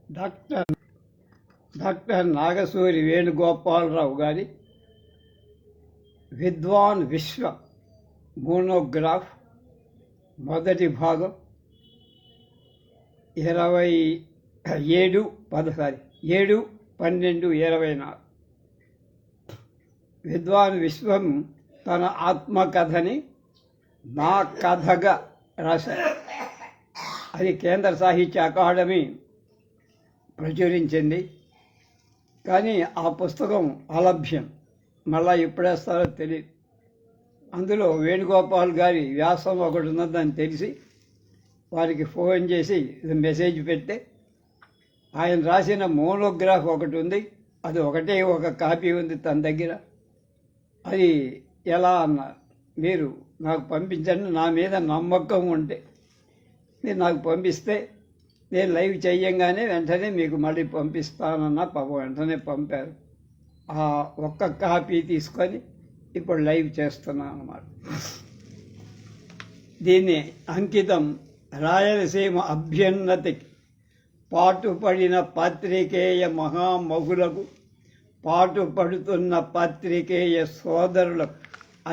Doctor doctor Nagasuri Venugopala Rao గారి విద్వాన్ విశ్వ monograph మొదటి భాగం 7/12/24 విద్వాన్ విశ్వం తన ఆత్మకథని నా కథగా రాశారు. అది కేంద్ర సాహిత్య అకాడమీ ప్రచురించింది. కానీ ఆ పుస్తకం అలభ్యం, మళ్ళా ఎప్పుడేస్తారో తెలియదు. అందులో వేణుగోపాల్ గారి వ్యాసం ఒకటి ఉన్నదని తెలిసి వారికి ఫోన్ చేసి మెసేజ్ పెడితే ఆయన రాసిన మోనోగ్రాఫ్ ఒకటి ఉంది, అది ఒకటే ఒక కాపీ ఉంది తన దగ్గర. అది ఎలా అన్నారు, మీరు నాకు పంపించండి, నా మీద నమ్మకం ఉంటే మీరు నాకు పంపిస్తే నేను లైవ్ చేయంగానే వెంటనే మీకు మళ్ళీ పంపిస్తానన్న వెంటనే పంపారు. ఆ ఒక్క కాపీ తీసుకొని ఇప్పుడు లైవ్ చేస్తున్నాను అన్నమాట. దీన్ని అంకితం రాయలసీమ అభ్యున్నతికి పాటుపడిన పాత్రికేయ మహామహులకు, పాటుపడుతున్న పాత్రికేయ సోదరులకు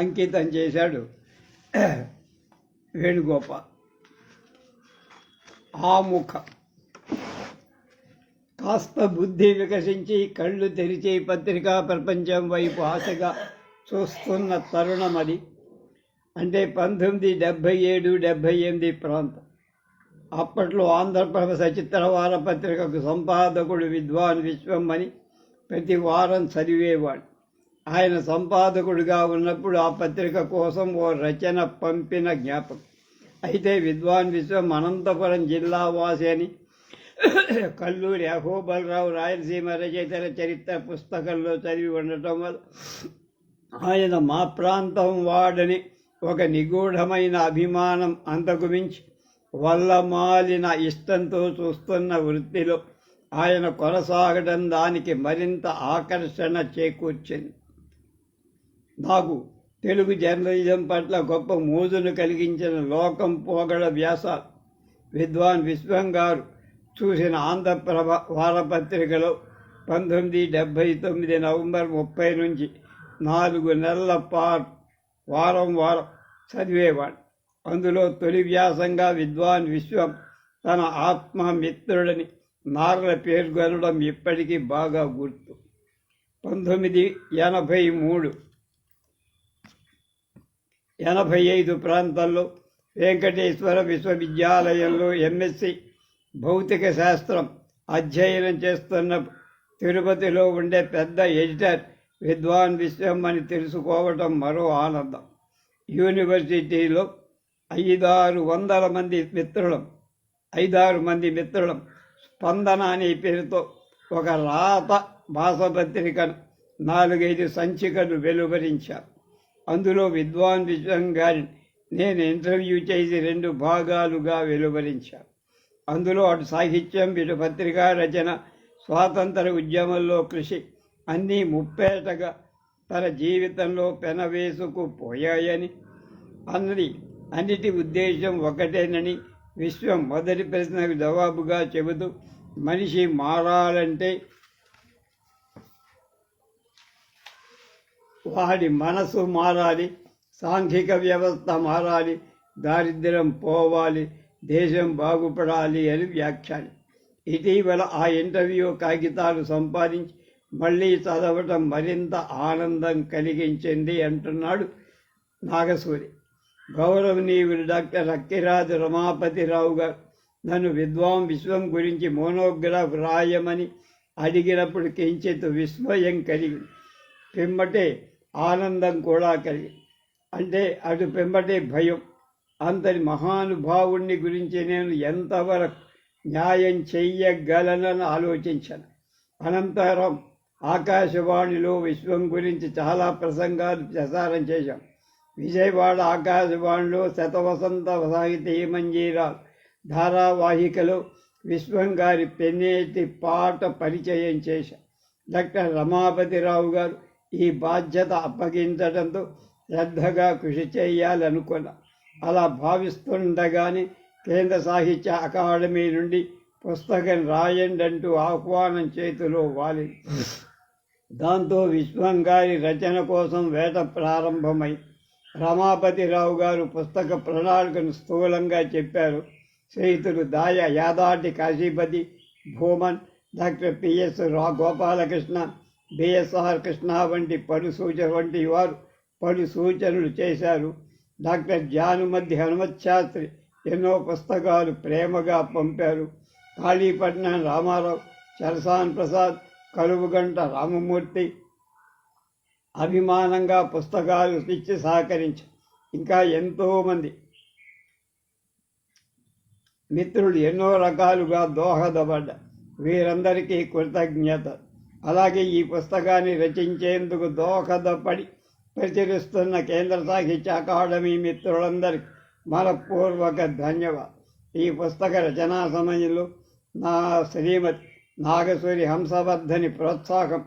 అంకితం చేశాడు వేణుగోపాల్. ఆముఖ కాస్త బుద్ధి వికసించి కళ్ళు తెరిచి పత్రికా ప్రపంచం వైపు ఆశగా చూస్తున్న తరుణం అది. అంటే 1977-78 ప్రాంతం. అప్పట్లో ఆంధ్రప్రభ సచిత్ర వారపత్రికకు సంపాదకుడు విద్వాన్ విశ్వం అని ప్రతి వారం చదివేవాడు. ఆయన సంపాదకుడిగా ఉన్నప్పుడు ఆ పత్రిక కోసం ఓ రచన పంపిన జ్ఞాపకం. అయితే విద్వాన్ విశ్వం అనంతపురం జిల్లా వాసి అని కల్లూరి అహోబలరావు రాయలసీమ రచయితల చరిత్ర పుస్తకంలో చదివి ఉండటం వల్ల ఆయన మా ప్రాంతం వాడని ఒక నిగూఢమైన అభిమానం, అంతకు మించి వల్లమాలిన ఇష్టంతో చూస్తున్న వృత్తిలో ఆయన కొనసాగడం దానికి మరింత ఆకర్షణ చేకూర్చింది. నాకు తెలుగు జర్నలిజం పట్ల గొప్ప మోజును కలిగించిన లోకం పోగడ వ్యాసాలు విద్వాన్ విశ్వం గారు చూసిన ఆంధ్రప్రభ వారపత్రికలో 1979 నవంబర్ 30 నుంచి 4 నెలల పాటు వారం చదివేవాడు. అందులో తొలి వ్యాసంగా విద్వాన్ విశ్వం తన ఆత్మమిత్రుడని నార్ల పేర్కొనడం ఇప్పటికీ బాగా గుర్తు. 1983-85 ప్రాంతంలో వెంకటేశ్వర విశ్వవిద్యాలయంలో ఎంఎస్సి భౌతిక శాస్త్రం అధ్యయనం చేస్తున్న తిరుపతిలో ఉండే పెద్ద ఎడిటర్ విద్వాన్ విశ్వం అని తెలుసుకోవటం మరో ఆనందం. యూనివర్సిటీలో 500 మంది మిత్రులం స్పందన అనే పేరుతో ఒక రాత మాసపత్రికను 4-5 సంచికలు వెలువరించారు. అందులో విద్వాన్ విశ్వం గారిని నేను ఇంటర్వ్యూ చేసి 2 భాగాలుగా వెలువరించాను. అందులో అటు సాహిత్యం, ఇటు పత్రికా రచన, స్వాతంత్ర ఉద్యమంలో కృషి అన్నీ ముప్పేటగా తన జీవితంలో పెనవేసుకుపోయాయని అన్నిటి ఉద్దేశం ఒకటేనని విశ్వం మొదటి ప్రశ్నకు జవాబుగా చెబుతూ, మనిషి మారాలంటే వాడి మనసు మారాలి, సాంఘిక వ్యవస్థ మారాలి, దారిద్ర్యం పోవాలి, దేశం బాగుపడాలి అని వ్యాఖ్యానం. ఇటీవల ఆ ఇంటర్వ్యూ కాగితాలు సంపాదించి మళ్ళీ చదవటం మరింత ఆనందం కలిగించింది అంటున్నాడు నాగసూరి. గౌరవనీయులు డాక్టర్ అక్కిరాజు రమాపతిరావు గారు నన్ను విద్వాన్ విశ్వం గురించి మోనోగ్రాఫ్ రాయమని అడిగినప్పుడు కించిత్ విస్మయం కలిగింది, పిమ్మటే ఆనందం కూడా కలిగింది. అంటే అటు పిమ్మటే భయం. అంతటి మహానుభావుణ్ణి గురించి నేను ఎంతవరకు న్యాయం చెయ్యగలనని ఆలోచించాను. అనంతరం ఆకాశవాణిలో విశ్వం గురించి చాలా ప్రసంగాలు ప్రసారం చేశాం. విజయవాడ ఆకాశవాణిలో శతవసంత సాహితీ మంజీరాలు ధారావాహికలో విశ్వం గారి పెన్నేటి పాట పరిచయం చేశాం. డాక్టర్ రమాపతిరావు గారు ఈ బాధ్యత అప్పగించడంతో శ్రద్ధగా కృషి చేయాలనుకున్నా. అలా భావిస్తుండగానే కేంద్ర సాహిత్య అకాడమీ నుండి పుస్తకం రాయండి అంటూ ఆహ్వానం చేతిలో వాలి. దాంతో విశ్వం గారి రచన కోసం వేట ప్రారంభమై రమాపతిరావు గారు పుస్తక ప్రణాళికను స్థూలంగా చెప్పారు. స్నేహితులు Yadati Kashipati, Bhuman, doctor PS Gopalakrishna, BSR Krishna వంటి వారు పలు సూచనలు చేశారు. డాక్టర్ జానుమద్ది హనుమత్ శాస్త్రి ఎన్నో పుస్తకాలు ప్రేమగా పంపారు. కాళీపట్నం రామారావు, చరసాన్ ప్రసాద్, కలువుగంట రామమూర్తి అభిమానంగా పుస్తకాలు ఇచ్చి సహకరించారు. ఇంకా ఎంతోమంది మిత్రులు ఎన్నో రకాలుగా దోహదపడ్డారు. వీరందరికీ కృతజ్ఞత. అలాగే ఈ పుస్తకాన్ని రచించేందుకు దోహదపడి ప్రచురిస్తున్న కేంద్ర సాహిత్య అకాడమీ మిత్రులందరికీ మనపూర్వక ధన్యవాదాలు. ఈ పుస్తక రచనా సమయంలో నా శ్రీమతి నాగసూరి హంసవర్ధని ప్రోత్సాహం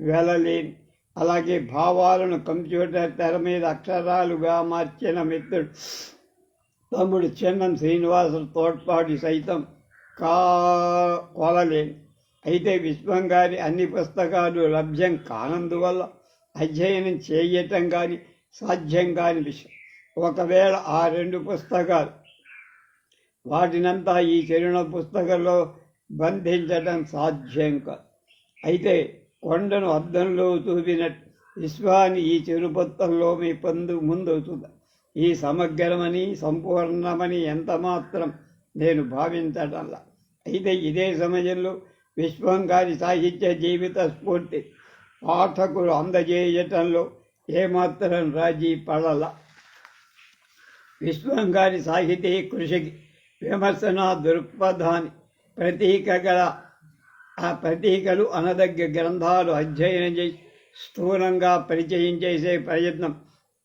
వెలలేని. అలాగే భావాలను కంప్యూటర్ తెర మీద అక్షరాలుగా మార్చిన మిత్రుడు తమ్ముడు చెన్నం శ్రీనివాసుల తోడ్పాటు సైతం కొలలేని. అయితే విశ్వం గారి అన్ని పుస్తకాలు లభ్యం కానందువల్ల అధ్యయనం చేయటం కానీ సాధ్యం కాని విషయం. ఒకవేళ ఆ 2 పుస్తకాలు వాటినంతా ఈ చిరుణ పుస్తకంలో బంధించడం సాధ్యం కాదు. అయితే కొండను అద్దంలో చూపినట్టు విశ్వాన్ని ఈ చిరుపుత్తంలో మీ ముందు చూద్దాం. ఈ సమగ్రమని సంపూర్ణమని ఎంత మాత్రం నేను భావించటంలా. అయితే ఇదే సమయంలో విశ్వం గారి సాహిత్య జీవిత స్ఫూర్తి పాఠకులు అందజేయటంలో ఏమాత్రం రాజీ పడల. విశ్వం గారి సాహితీ కృషికి విమర్శన దృక్పథాన్ని ప్రతీకలు అనదగ్గ గ్రంథాలు అధ్యయనం చేసి స్థూలంగా పరిచయం చేసే ప్రయత్నం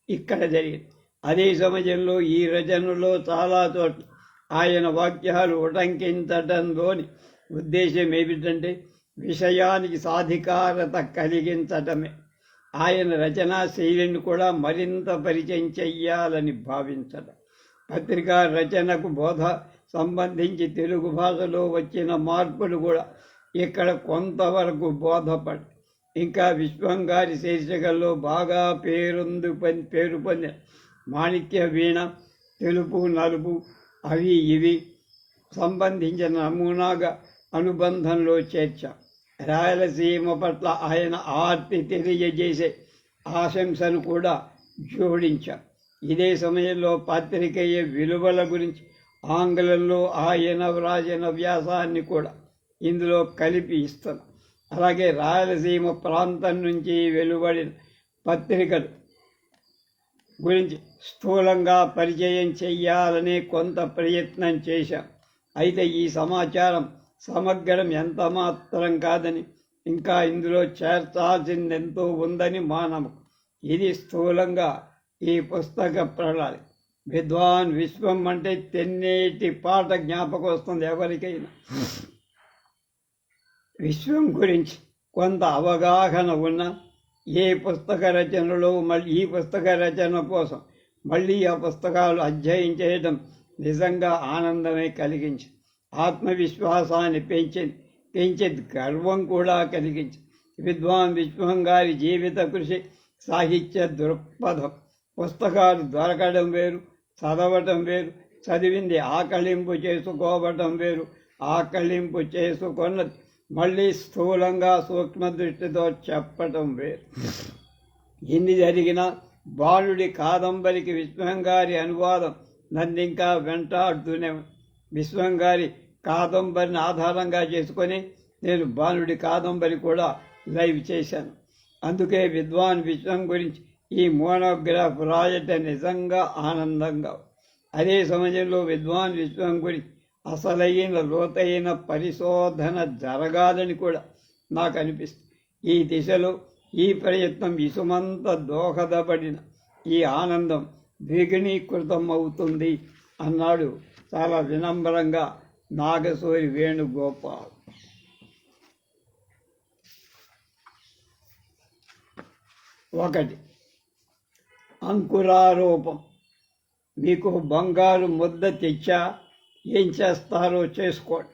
ఇక్కడ జరిగింది. అదే సమయంలో ఈ రచనలో చాలా చోట్ల ఆయన వాక్యాలు ఉటంకించటంలోని ఉద్దేశం ఏమిటంటే విషయానికి సాధికారత కలిగించటమే. ఆయన రచనా శైలిని కూడా మరింత పరిచయం చెయ్యాలని భావించడం. పత్రికా రచనకు బోధ సంబంధించి తెలుగు భాషలో వచ్చిన మార్పులు కూడా ఇక్కడ కొంతవరకు బోధపడి ఇంకా విశ్వం గారి శీర్షికల్లో బాగా పేరు పొందిన మాణిక్య వీణ, తెలుపు నలుపు అవి ఇవి సంబంధించిన నమూనాగా అనుబంధంలో చేర్చాం. రాయలసీమ పట్ల ఆయన ఆర్తి తెలియజేసే ఆశంసను కూడా జోడించాం. ఇదే సమయంలో పాత్రికేయ విలువల గురించి ఆంగ్లంలో ఆయన వ్రాసిన వ్యాసాన్ని కూడా ఇందులో కలిపి ఇస్తున్నాం. అలాగే రాయలసీమ ప్రాంతం నుంచి వెలువడిన పత్రికలు గురించి స్థూలంగా పరిచయం చెయ్యాలనే కొంత ప్రయత్నం చేశాం. అయితే ఈ సమాచారం సమగ్రం ఎంత మాత్రం కాదని, ఇంకా ఇందులో చేర్చాల్సిందెంతో ఉందని మా నమ్మకం. ఇది స్థూలంగా ఈ పుస్తక ప్రణాళిక. విద్వాన్ విశ్వం అంటే తెన్నేటి పాట జ్ఞాపకం వస్తుంది ఎవరికైనా. విశ్వం గురించి కొంత అవగాహన ఉన్న ఏ పుస్తక రచనలో ఈ పుస్తక రచన కోసం మళ్ళీ ఆ పుస్తకాలు అధ్యయనం చేయడం నిజంగా ఆనందమే కలిగించింది. ఆత్మవిశ్వాసాన్ని పెంచే గర్వం కూడా కలిగించింది. విద్వాన్ విశ్వం గారి జీవిత కృషి, సాహిత్య దృక్పథం. పుస్తకాలు దొరకడం వేరు, చదవటం వేరు. చదివింది ఆకలింపు చేసుకోవటం వేరు, ఆకలింపు చేసుకున్నది మళ్ళీ స్థూలంగా సూక్ష్మ దృష్టితో చెప్పటం వేరు. ఇన్ని జరిగినా బాలుడి కాదంబరికి విశ్వం గారి అనువాదం నన్ను ఇంకా వెంటాడుతూనే. విశ్వం గారి కాదంబరిని ఆధారంగా చేసుకొని నేను బాలుడి కాదంబరి కూడా లైవ్ చేశాను. అందుకే విద్వాన్ విశ్వం గురించి ఈ మోనోగ్రాఫ్ రాయటం నిజంగా ఆనందంగా. అదే సమయంలో విద్వాన్ విశ్వం గురించి అసలైన లోతైన పరిశోధన జరగాలని కూడా నాకు అనిపిస్తుంది. ఈ దిశలో ఈ ప్రయత్నం ఇసుమంత దోహదపడిన ఈ ఆనందం ద్విగుణీకృతం అవుతుంది అన్నాడు చాలా వినమ్రంగా నాగసూరి వేణుగోపాల్. ఒకటి, అంకురారోపం. మీకు బంగారు ముద్ద తెచ్చా, ఏం చేస్తారో చేసుకోండి.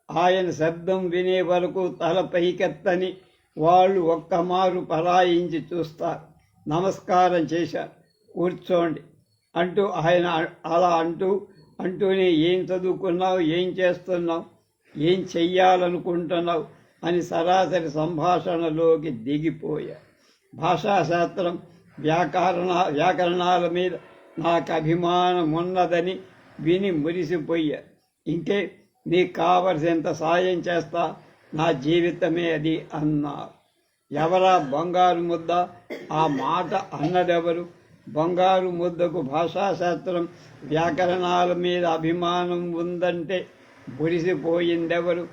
ఆయన శబ్దం వినే వరకు తల పైకెత్తని వాళ్ళు ఒక్కమారు పరాయించి చూస్తారు. నమస్కారం చేశారు. కూర్చోండి అంటూ ఆయన అలా అంటూనే ఏం చదువుకున్నావు, ఏం చేస్తున్నావు, ఏం చెయ్యాలనుకుంటున్నావు అని సరాసరి సంభాషణలోకి దిగిపోయారు. భాషాశాస్త్రం వ్యాకరణాల మీద నాకు అభిమానం ఉన్నదని విని మురిసిపోయారు. ఇంకే నీకు కావలసినంత సాయం చేస్తా, నా జీవితమే అది అన్నారు. ఎవరా బంగారు ముద్ద? ఆ మాట అన్నదెవరు? బంగారు ముద్దకు భాషాశాస్త్రం వ్యాకరణాల మీద అభిమానం ఉందంటే మురిసిపోయిందెవరు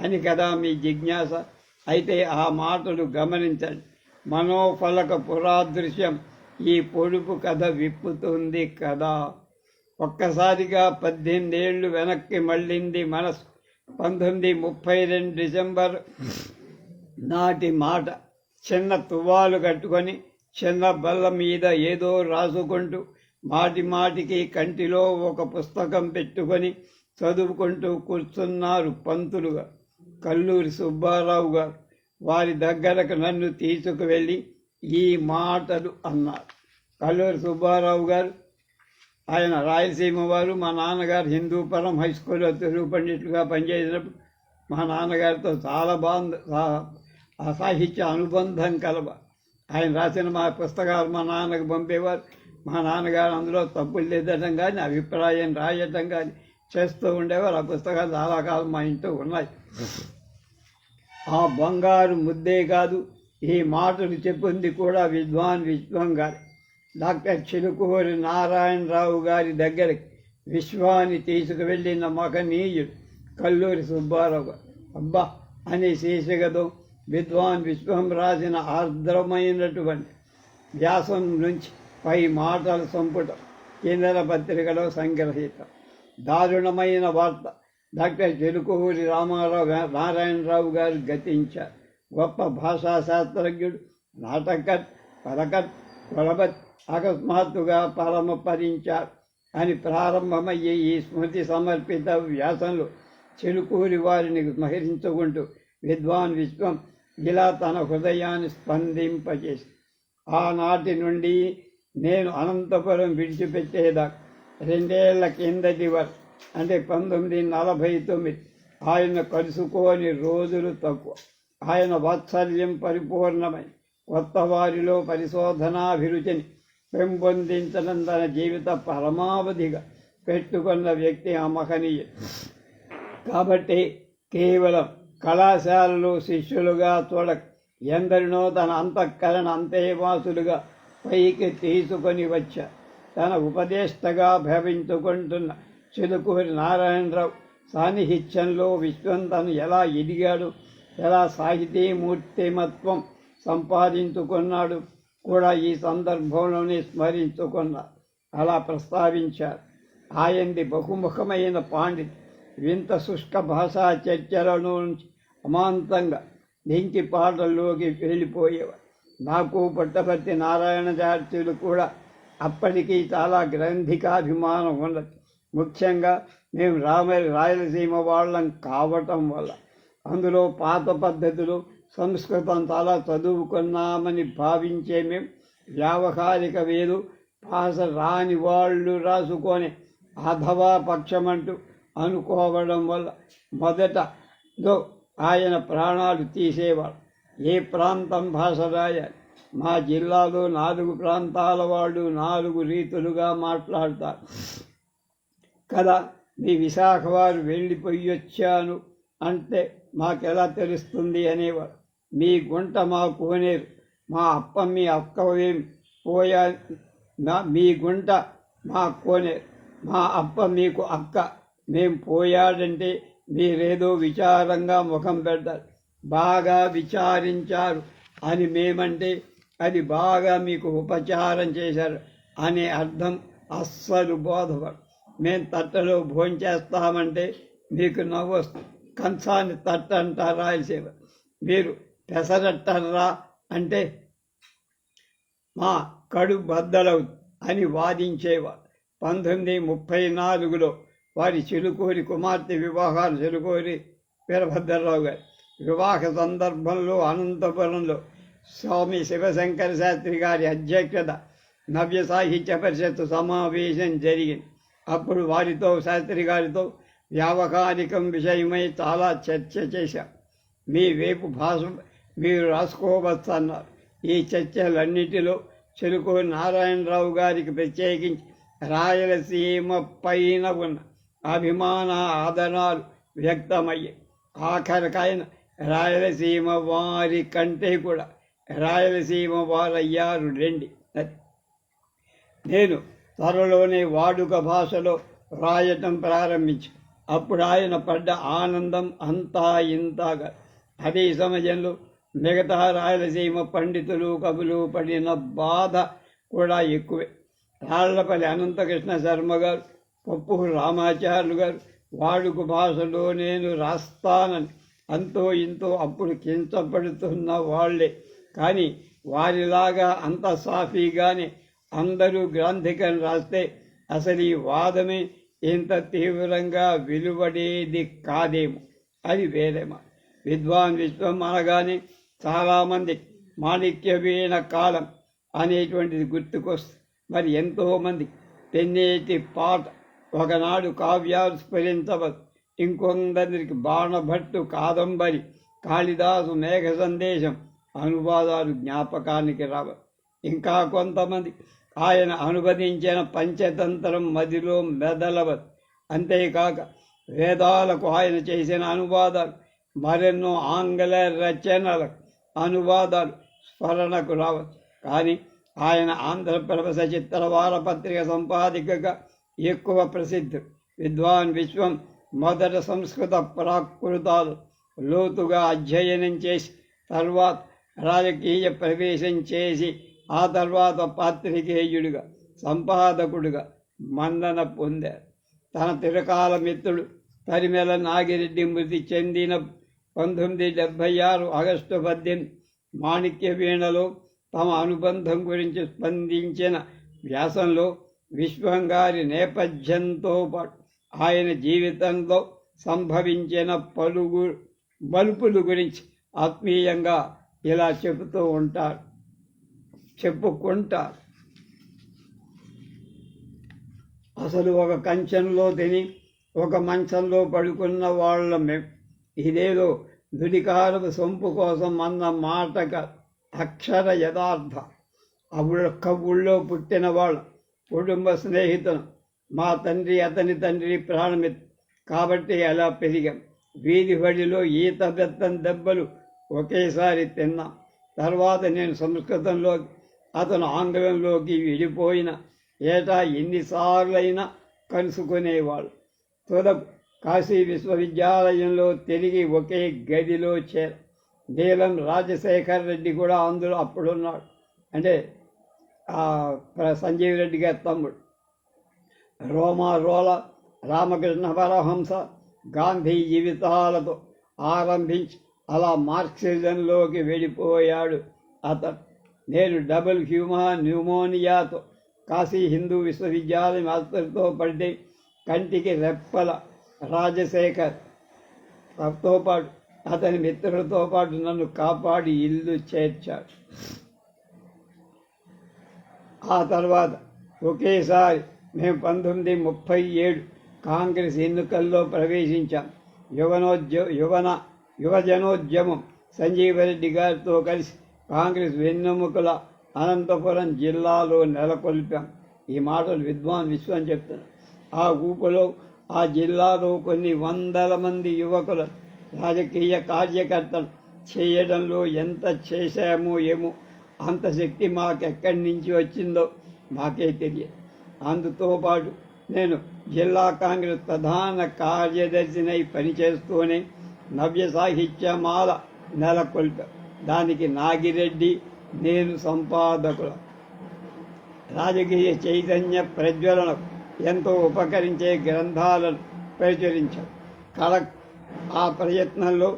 అని కదా మీ జిజ్ఞాస. అయితే ఆ మాటలు గమనించండి. మనోఫలక పురాదృశ్యం ఈ పొడుపు కథ విప్పుతుంది కదా. ఒక్కసారిగా 18 ఏళ్ళు వెనక్కి మళ్ళింది మనసు. 1932 డిసెంబర్ నాటి మాట. చిన్న తువ్వాలు కట్టుకొని చిన్న బల్ల మీద ఏదో రాసుకుంటూ మాటికి కంటిలో ఒక పుస్తకం పెట్టుకొని చదువుకుంటూ కూర్చున్నారు పంతులుగా కల్లూరి సుబ్బారావు గారు. వారి దగ్గరకు నన్ను తీసుకువెళ్ళి ఈ మాటలు అన్నారు. కల్లూరి సుబ్బారావు గారు ఆయన రాయలసీమ వారు. మా నాన్నగారు హిందూపురం హై స్కూల్లో తెలుగు పండితులుగా పనిచేసినప్పుడు మా నాన్నగారితో చాలా బాగుంది సాహిత్య అనుబంధం కలవ. ఆయన రాసిన మా పుస్తకాలు మా నాన్నకు పంపేవారు. మా నాన్నగారు అందులో తప్పులు లేదటం కానీ అభిప్రాయం రాయటం కానీ చేస్తూ ఉండేవారు. ఆ పుస్తకాలు చాలా కాలం మా ఇంట్లో ఉన్నాయి. ఆ బంగారు ముద్దే కాదు, ఈ మాటలు చెప్పింది కూడా విద్వాన్ విశ్వం గారి. డాక్టర్ చిలుకూరి నారాయణరావు గారి దగ్గరికి విశ్వాన్ని తీసుకువెళ్ళిన మహనీయుడు కల్లూరి సుబ్బారావు గారు. అబ్బా అనే శీర్షికతో విద్వాన్ విశ్వం రాసిన ఆర్ద్రమైనటువంటి వ్యాసం నుంచి పై మాటలు సంపుటం కేంద్ర పత్రికలో సంగ్రహీతం. దారుణమైన వార్త. డాక్టర్ చిలుకూరి నారాయణరావు గారు గతించారు. గొప్ప భాషా శాస్త్రజ్ఞుడు, నాటకట్, పలకట్, కొలబత్ అకస్మాత్తుగా పరమపరించారు అని ప్రారంభమయ్యే ఈ స్మృతి సమర్పిత వ్యాసంలో చిలుకూరి వారిని స్మరించుకుంటూ విద్వాన్ విశ్వం ఇలా తన హృదయాన్ని స్పందింపచేసి, ఆనాటి నుండి నేను అనంతపురం విడిచిపెట్టేదాకా 2 ఏళ్ల కిందటి వరకు అంటే 1949 ఆయన కలుసుకోని రోజులు తక్కువ. ఆయన వాత్సల్యం పరిపూర్ణమై కొత్త వారిలో పరిశోధనాభిరుచిని పెంపొందించడం తన జీవిత పరమావధిగా పెట్టుకున్న వ్యక్తి ఆ మహనీయుడు. కాబట్టి కేవలం కళాశాలలో శిష్యులుగా చూడక ఎందరినో తన అంతఃకరణ అంతేవాసులుగా పైకి తీసుకొని వచ్చారు. తన ఉపదేష్టగా భావించుకుంటున్న చిలుకూరి నారాయణరావు సాన్నిహిత్యంలో విశ్వం తను ఎలా ఎదిగాడు, ఎలా సాహితీమూర్తిమత్వం సంపాదించుకున్నాడు కూడా ఈ సందర్భంలోనే స్మరించుకున్నారు. అలా ప్రస్తావించారు. ఆయనది బహుముఖమైన పాండిత్యం. వింత శుష్క భాషా చర్చలను అమాంతంగా దింకి పాటల్లోకి వెళ్ళిపోయేవారు. నాకు పుట్టపర్తి నారాయణచార్యులు కూడా అప్పటికీ చాలా గ్రంథికాభిమానం ఉన్నది. ముఖ్యంగా మేము రాయలసీమ వాళ్ళం కావటం వల్ల అందులో పాత పద్ధతులు సంస్కృతం చాలా చదువుకున్నామని భావించే మేము వ్యావహారిక వేదు భాష రాని వాళ్ళు రాసుకొని అధవా పక్షమంటూ అనుకోవడం వల్ల మొదటలో ఆయన ప్రాణాలు తీసేవాడు. ఏ ప్రాంతం భాష రాయాలి? మా జిల్లాలో 4 ప్రాంతాల వాళ్ళు 4 రీతులుగా మాట్లాడతారు కదా. మీ విశాఖ వారు వెళ్ళిపోయొచ్చాను అంటే మాకెలా తెలుస్తుంది అనేవారు. మీ గుంట మా కోనేరు, మా అప్ప మీ అక్కవేం పోయా, మీ గుంట మా కోనేరు, మా అప్ప మీకు అక్క, మేం పోయాడంటే మీరేదో విచారంగా ముఖం పెడతారు. బాగా విచారించారు అని మేమంటే అది బాగా మీకు ఉపచారం చేశారు అనే అర్థం అస్సలు బోధపడు. మేము తట్టలో భోంచేస్తామంటే మీకు నవ్వు వస్తుంది. కంచాన్ని తట్ట అంటారా రాయలసీమ, మీరు పెసరట్టర్రా అంటే మా కడు బద్దలవుతుంది అని వాదించేవారు. 1934లో వారి చిలుకూరి కుమార్తె వివాహాలు చిలుకూరి వీరభద్రరావు గారు వివాహ సందర్భంలో అనంతపురంలో స్వామి శివశంకర శాస్త్రి గారి అధ్యక్షత నవ్య సాహిత్య పరిషత్తు సమావేశం జరిగింది. అప్పుడు వారితో శాస్త్రి గారితో వ్యావహారికం విషయమై చాలా చర్చ చేశాం. మీ వైపు భాష మీరు రాసుకోవచ్చు అన్నారు. ఈ చర్చలన్నిటిలో చెరుకు నారాయణరావు గారికి ప్రత్యేకించి రాయలసీమ పైన ఉన్న అభిమాన ఆదరణలు వ్యక్తమయ్యాయి. ఆఖరికైన రాయలసీమ వారి కంటే కూడా రాయలసీమ వారయ్యారు రండి. నేను త్వరలోనే వాడుక భాషలో రాయటం ప్రారంభించి అప్పుడు ఆయన పడ్డ ఆనందం అంతా ఇంతగా. అదే సమయంలో మిగతా రాయలసీమ పండితులు కవులు పడిన బాధ కూడా ఎక్కువే. రాళ్లపల్లి అనంతకృష్ణ శర్మ గారు, పప్పు రామాచార్యులు గారు వాడుక భాషలో నేను రాస్తానని అంతో ఇంతో అప్పుడు కించపడుతున్న వాళ్లే. కానీ వారిలాగా అంత సాఫీగానే అందరూ గ్రంథికం రాస్తే అసలు ఈ వాదమే ఇంత తీవ్రంగా విలువడేది కాదేమో. అది వేరేమా. విద్వాన్ విశ్వం అనగానే చాలామంది మాణిక్య వీణ కాలం అనేటువంటిది గుర్తుకొస్తుంది. మరి ఎంతోమంది పెన్నేటి పాట ఒకనాడు కావ్యాలు స్ఫురించవచ్చు, ఇంకొందరికి బాణభట్టు కాదంబరి, కాళిదాసు మేఘ సందేశం అనువాదాలు జ్ఞాపకానికి రావచ్చు. ఇంకా కొంతమంది ఆయన అనువదించిన పంచతంత్రం మదిలో మెదలవచ్చు. అంతేకాక వేదాలకు ఆయన చేసిన అనువాదాలు, మరెన్నో ఆంగ్ల రచనలకు అనువాదాలు స్మరణకు రావచ్చు. కానీ ఆయన ఆంధ్రప్రభ సచిత్ర వారపత్రిక సంపాదికగా ఎక్కువ ప్రసిద్ధి. విద్వాన్ విశ్వం మొదట సంస్కృత ప్రాకృతాలు లోతుగా అధ్యయనం చేసి తర్వాత రాజకీయ ప్రవేశం చేసి ఆ తర్వాత పాత్రికేయుడిగా సంపాదకుడిగా మన్నన పొందారు. తన తిరకాల మిత్రుడు తరిమెల నాగిరెడ్డి మృతి చెందిన 1976 ఆగస్టు 18 మాణిక్య వీణలో తమ అనుబంధం గురించి స్పందించిన వ్యాసంలో విశ్వంగారి నేపథ్యంతో పాటు ఆయన జీవితంలో సంభవించిన మలుపుల గురించి ఆత్మీయంగా ఇలా చెప్పుకుంటారు. అసలు ఒక కంచంలో తిని ఒక మంచంలో పడుకున్న వాళ్ళమే. ఇదేదో దుడికారపు సొంపు కోసం అన్న మాటక అక్షర యథార్థ. ఒక్క ఊళ్ళో పుట్టిన వాళ్ళ కుటుంబ స్నేహితులు. మా తండ్రి అతని తండ్రి ప్రాణమిత్రు కాబట్టి అలా పెరిగాం. వీధి బడిలో ఈత బెత్తం దెబ్బలు ఒకేసారి తిన్నాం. తర్వాత నేను సంస్కృతంలోకి, అతను ఆంగ్లంలోకి విడిపోయిన ఏటా ఎన్నిసార్లైనా కలుసుకునేవాళ్ళు. తుదకు కాశీ విశ్వవిద్యాలయంలో తిరిగి ఒకే గదిలో నీలం రాజశేఖర్ రెడ్డి కూడా అందులో అప్పుడున్నాడు. అంటే సంజీవ్ రెడ్డి గారి తమ్ముడు. రోల రామకృష్ణ పరహంస గాంధీ జీవితాలతో ఆరంభించి అలా మార్క్సిజంలోకి వెళ్ళిపోయాడు అతను. నేను డబుల్ న్యూమోనియాతో కాశీ హిందూ విశ్వవిద్యాలయం ఆసుపత్రితో పడితే కంటికి రెప్పల రాజశేఖర్తో పాటు అతని మిత్రులతో పాటు నన్ను కాపాడి ఇల్లు చేర్చాడు. ఆ తర్వాత ఒకేసారి మేము 1937 కాంగ్రెస్ ఎన్నికల్లో ప్రవేశించాం. యువజనోద్యమం సంజీవరెడ్డి గారితో కలిసి కాంగ్రెస్ వెన్నెముకల అనంతపురం జిల్లాలో నెలకొల్పాం. ఈ మాటలు విద్వాన్ విశ్వం చెప్తున్నారు. ఆ ఊపులో ఆ జిల్లాలో కొన్ని వందల మంది యువకులు రాజకీయ కార్యకర్తలు చేయడంలో ఎంత చేశామో ఏమో. అంత శక్తి మాకెక్కడి నుంచి వచ్చిందో మాకే తెలియదు. అందుతో పాటు నేను జిల్లా కాంగ్రెస్ ప్రధాన కార్యదర్శినై పనిచేస్తూనే నవ్య సాహిత్యమాల నెలకొల్పా. దానికి నాగిరెడ్డి, నేను సంపాదకులు. రాజకీయ చైతన్య ప్రజ్వలనకు ఎంతో ఉపకరించే గ్రంథాలను ప్రచురించాం. ఆ ప్రయత్నంలో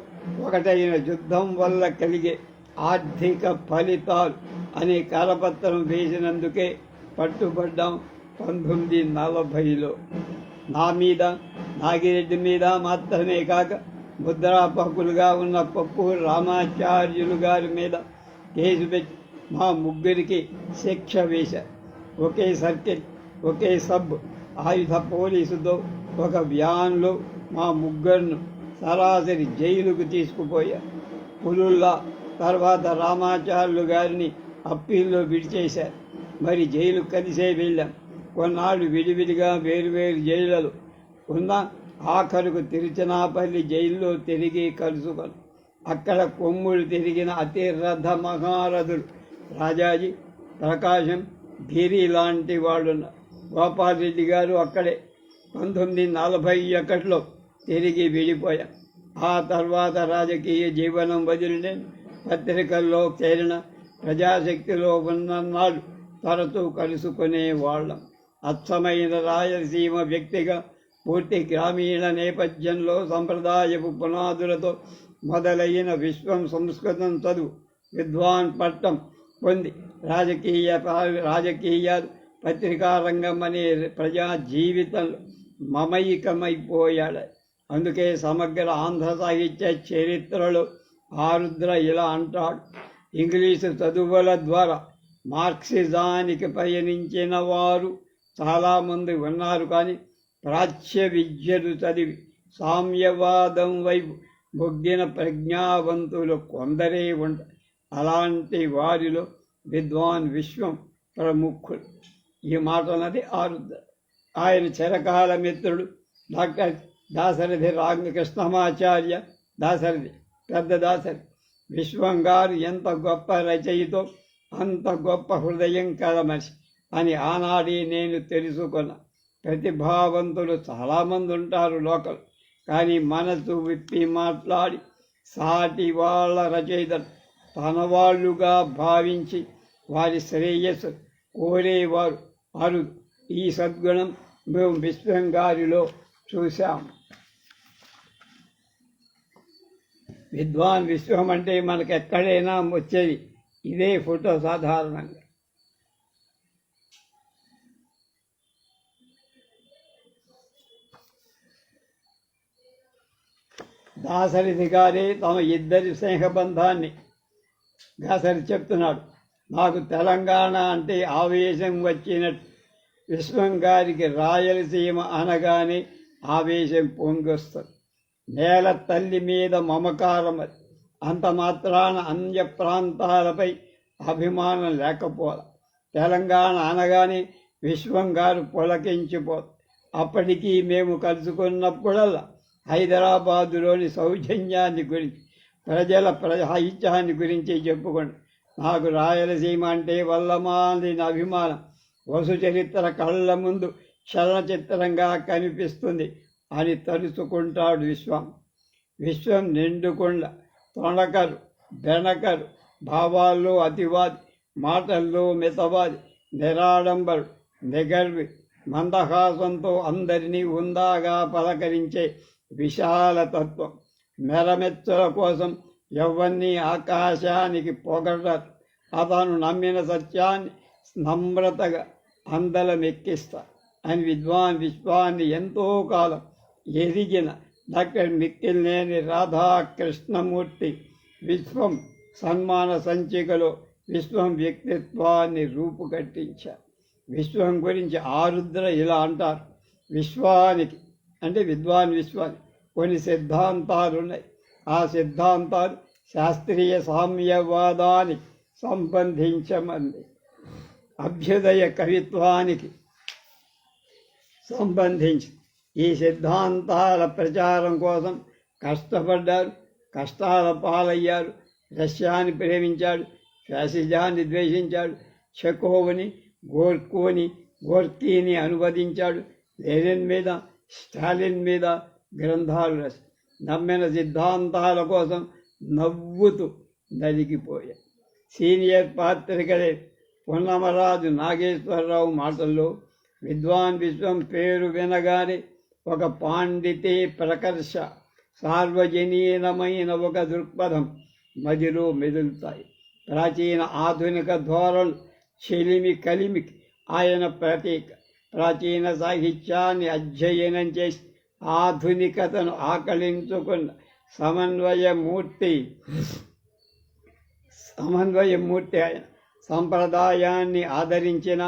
ఒకటైన యుద్ధం వల్ల కలిగే ఆర్థిక ఫలితాలు అనే కరపత్రం వేసినందుకే పట్టుబడ్డాం 1940లో. నా మీద, నాగిరెడ్డి మీద మాత్రమే కాక ముద్రాపకులుగా ఉన్న పప్పు రామాచార్యులు గారి మీద కేసు పెట్టి మా ముగ్గురికి శిక్ష వేశారు. ఒకే సర్కిల్, ఒకే సబ్ ఆయుధ పోలీసుతో ఒక వ్యాన్లో మా ముగ్గురును సరాసరి జైలుకు తీసుకుపోయారు. పులుల్లా తర్వాత రామాచార్యులు గారిని అప్పీల్లో విడిచేశారు. మరి జైలు కలిసే వెళ్ళాం. కొన్నాళ్ళు విడివిడిగా వేరువేరు జైళ్ళలో ఉన్న ఆఖరుకు తిరుచనాపల్లి జైల్లో తిరిగి కలుసుకొని అక్కడ కొమ్ములు తిరిగిన అతిరథ మహారథులు రాజాజీ, ప్రకాశం, గిరి లాంటి వాళ్ళు. గోపాలరెడ్డి గారు అక్కడే 1941లో తిరిగి విడిపోయాం. ఆ తర్వాత రాజకీయ జీవనం వదిలిన పత్రికల్లో చేరిన ప్రజాశక్తిలో ఉన్ననాడు తరచూ కలుసుకునేవాళ్ళం. అచ్చమైన రాయలసీమ వ్యక్తిగా పూర్తి గ్రామీణ నేపథ్యంలో సంప్రదాయపు పునాదులతో మొదలైన విశ్వం సంస్కృతం చదువు విద్వాన్ పట్టం పొంది రాజకీయాలు పత్రికా రంగం అనే ప్రజా జీవితంలో మమైకమైపోయాడు. అందుకే సమగ్ర ఆంధ్ర సాహిత్య చరిత్రలో ఆరుద్ర ఇలా అంటాడు: ఇంగ్లీషు చదువుల ద్వారా మార్క్సిజానికి పయనించిన వారు చాలామంది ఉన్నారు, కానీ ప్రాచ్య విద్యలు చదివి సామ్యవాదం వైపు మొగ్గిన ప్రజ్ఞావంతులు కొందరే ఉంటారు. అలాంటి వారిలో విద్వాన్ విశ్వం ప్రముఖుడు. ఈ మాటలది ఆరుద్ర. ఆయన చిరకాల మిత్రుడు డాక్టర్ దాశరథి రామకృష్ణమాచార్య. దాశరథి పెద్ద దాశరథి విశ్వం గారు ఎంత గొప్ప రచయితో అంత గొప్ప హృదయం కల మనిషి అని ఆనాడే నేను తెలుసుకున్నా. ప్రతిభావంతులు చాలామంది ఉంటారు లోకల్, కానీ మనసు విప్పి మాట్లాడి సాటి వాళ్ళ రచయితలు తన వాళ్ళుగా భావించి వారి శ్రేయస్సు కోరేవారు అరుదు. ఈ సద్గుణం మేము విశ్వం గారిలో చూశాం. విద్వాన్ విశ్వం అంటే మనకు ఎక్కడైనా వచ్చేది ఇదే ఫోటో సాధారణంగా. దాశరథి గారే తమ ఇద్దరి స్నేహబంధాన్ని దాశరథి చెప్తున్నాడు. నాకు తెలంగాణ అంటే ఆవేశం వచ్చినట్టు, విశ్వం గారికి రాయలసీమ అనగానే ఆవేశం పొంగొస్తుంది. నేల తల్లి మీద మమకారం. అంత మాత్రాన అన్య ప్రాంతాలపై అభిమానం లేకపోవాలి. తెలంగాణ అనగానే విశ్వం గారు పులకించిపోతుంది. అప్పటికీ మేము కలుసుకున్నప్పుడల్లా హైదరాబాదులోని సౌజన్యాన్ని గురించి, ప్రజల సాహిత్యాన్ని గురించి చెప్పుకోండి. నాకు రాయలసీమ అంటే వల్లమాలిన అభిమానం. వసు చరిత్ర కళ్ళ ముందు చలనచిత్రంగా కనిపిస్తుంది అని తలుచుకుంటాడు విశ్వం. విశ్వం నిండుకొండ, తొణకరు, బెనకరు, భావాల్లో అతివాది, మాటల్లో మితవాది, నిరాడంబరు, నిగర్వి, మందహాసంతో అందరినీ ఉందాగా పలకరించే విశాల తత్వం. మెరమెచ్చల కోసం ఎవరిని ఆకాశానికి పొగడరు. అతను నమ్మిన సత్యాన్ని నమ్రతగా అందలమెక్కిస్తా అని విద్వాన్ విశ్వాన్ని ఎంతో కాలం ఎదిగిన డాక్టర్ మిక్కిలినేని రాధాకృష్ణమూర్తి విశ్వం సన్మాన సంచికలో విశ్వం వ్యక్తిత్వాన్ని రూపుకట్టించారు. విశ్వం గురించి ఆరుద్ర ఇలా అంటారు: విశ్వానికి అంటే విద్వాన్ విశ్వానికి కొన్ని సిద్ధాంతాలు ఉన్నాయి. ఆ సిద్ధాంతాలు శాస్త్రీయ సామ్యవాదానికి సంబంధించమంది. అభ్యుదయ కవిత్వానికి సంబంధించి ఈ సిద్ధాంతాల ప్రచారం కోసం కష్టపడ్డారు, కష్టాల పాలయ్యారు. రష్యాని ప్రేమించాడు, ఫ్యాసిజాన్ని ద్వేషించాడు, చెకోవ్ని, గోర్కీని అనువదించాడు. లెనిన్ మీద, స్టాలిన్ మీద గ్రంథాలు రాసి నమ్మిన సిద్ధాంతాల కోసం నవ్వుతూ నలిగిపోయాడు. సీనియర్ పాత్రికలే పున్నమరాజు నాగేశ్వరరావు మాటల్లో విద్వాన్ విశ్వం పేరు వినగానే ఒక పాండితే ప్రకర్ష, సార్వజనీనమైన ఒక దృక్పథం మదిలో మెదులుతాయి. ప్రాచీన ఆధునిక ధోరణులు చెలిమి కలిమికి ఆయన ప్రతీక. ప్రాచీన సాహిత్యాన్ని అధ్యయనం చేసి ఆధునికతను ఆకలించుకున్న సమన్వయమూర్తి ఆయన. సంప్రదాయాన్ని ఆదరించిన,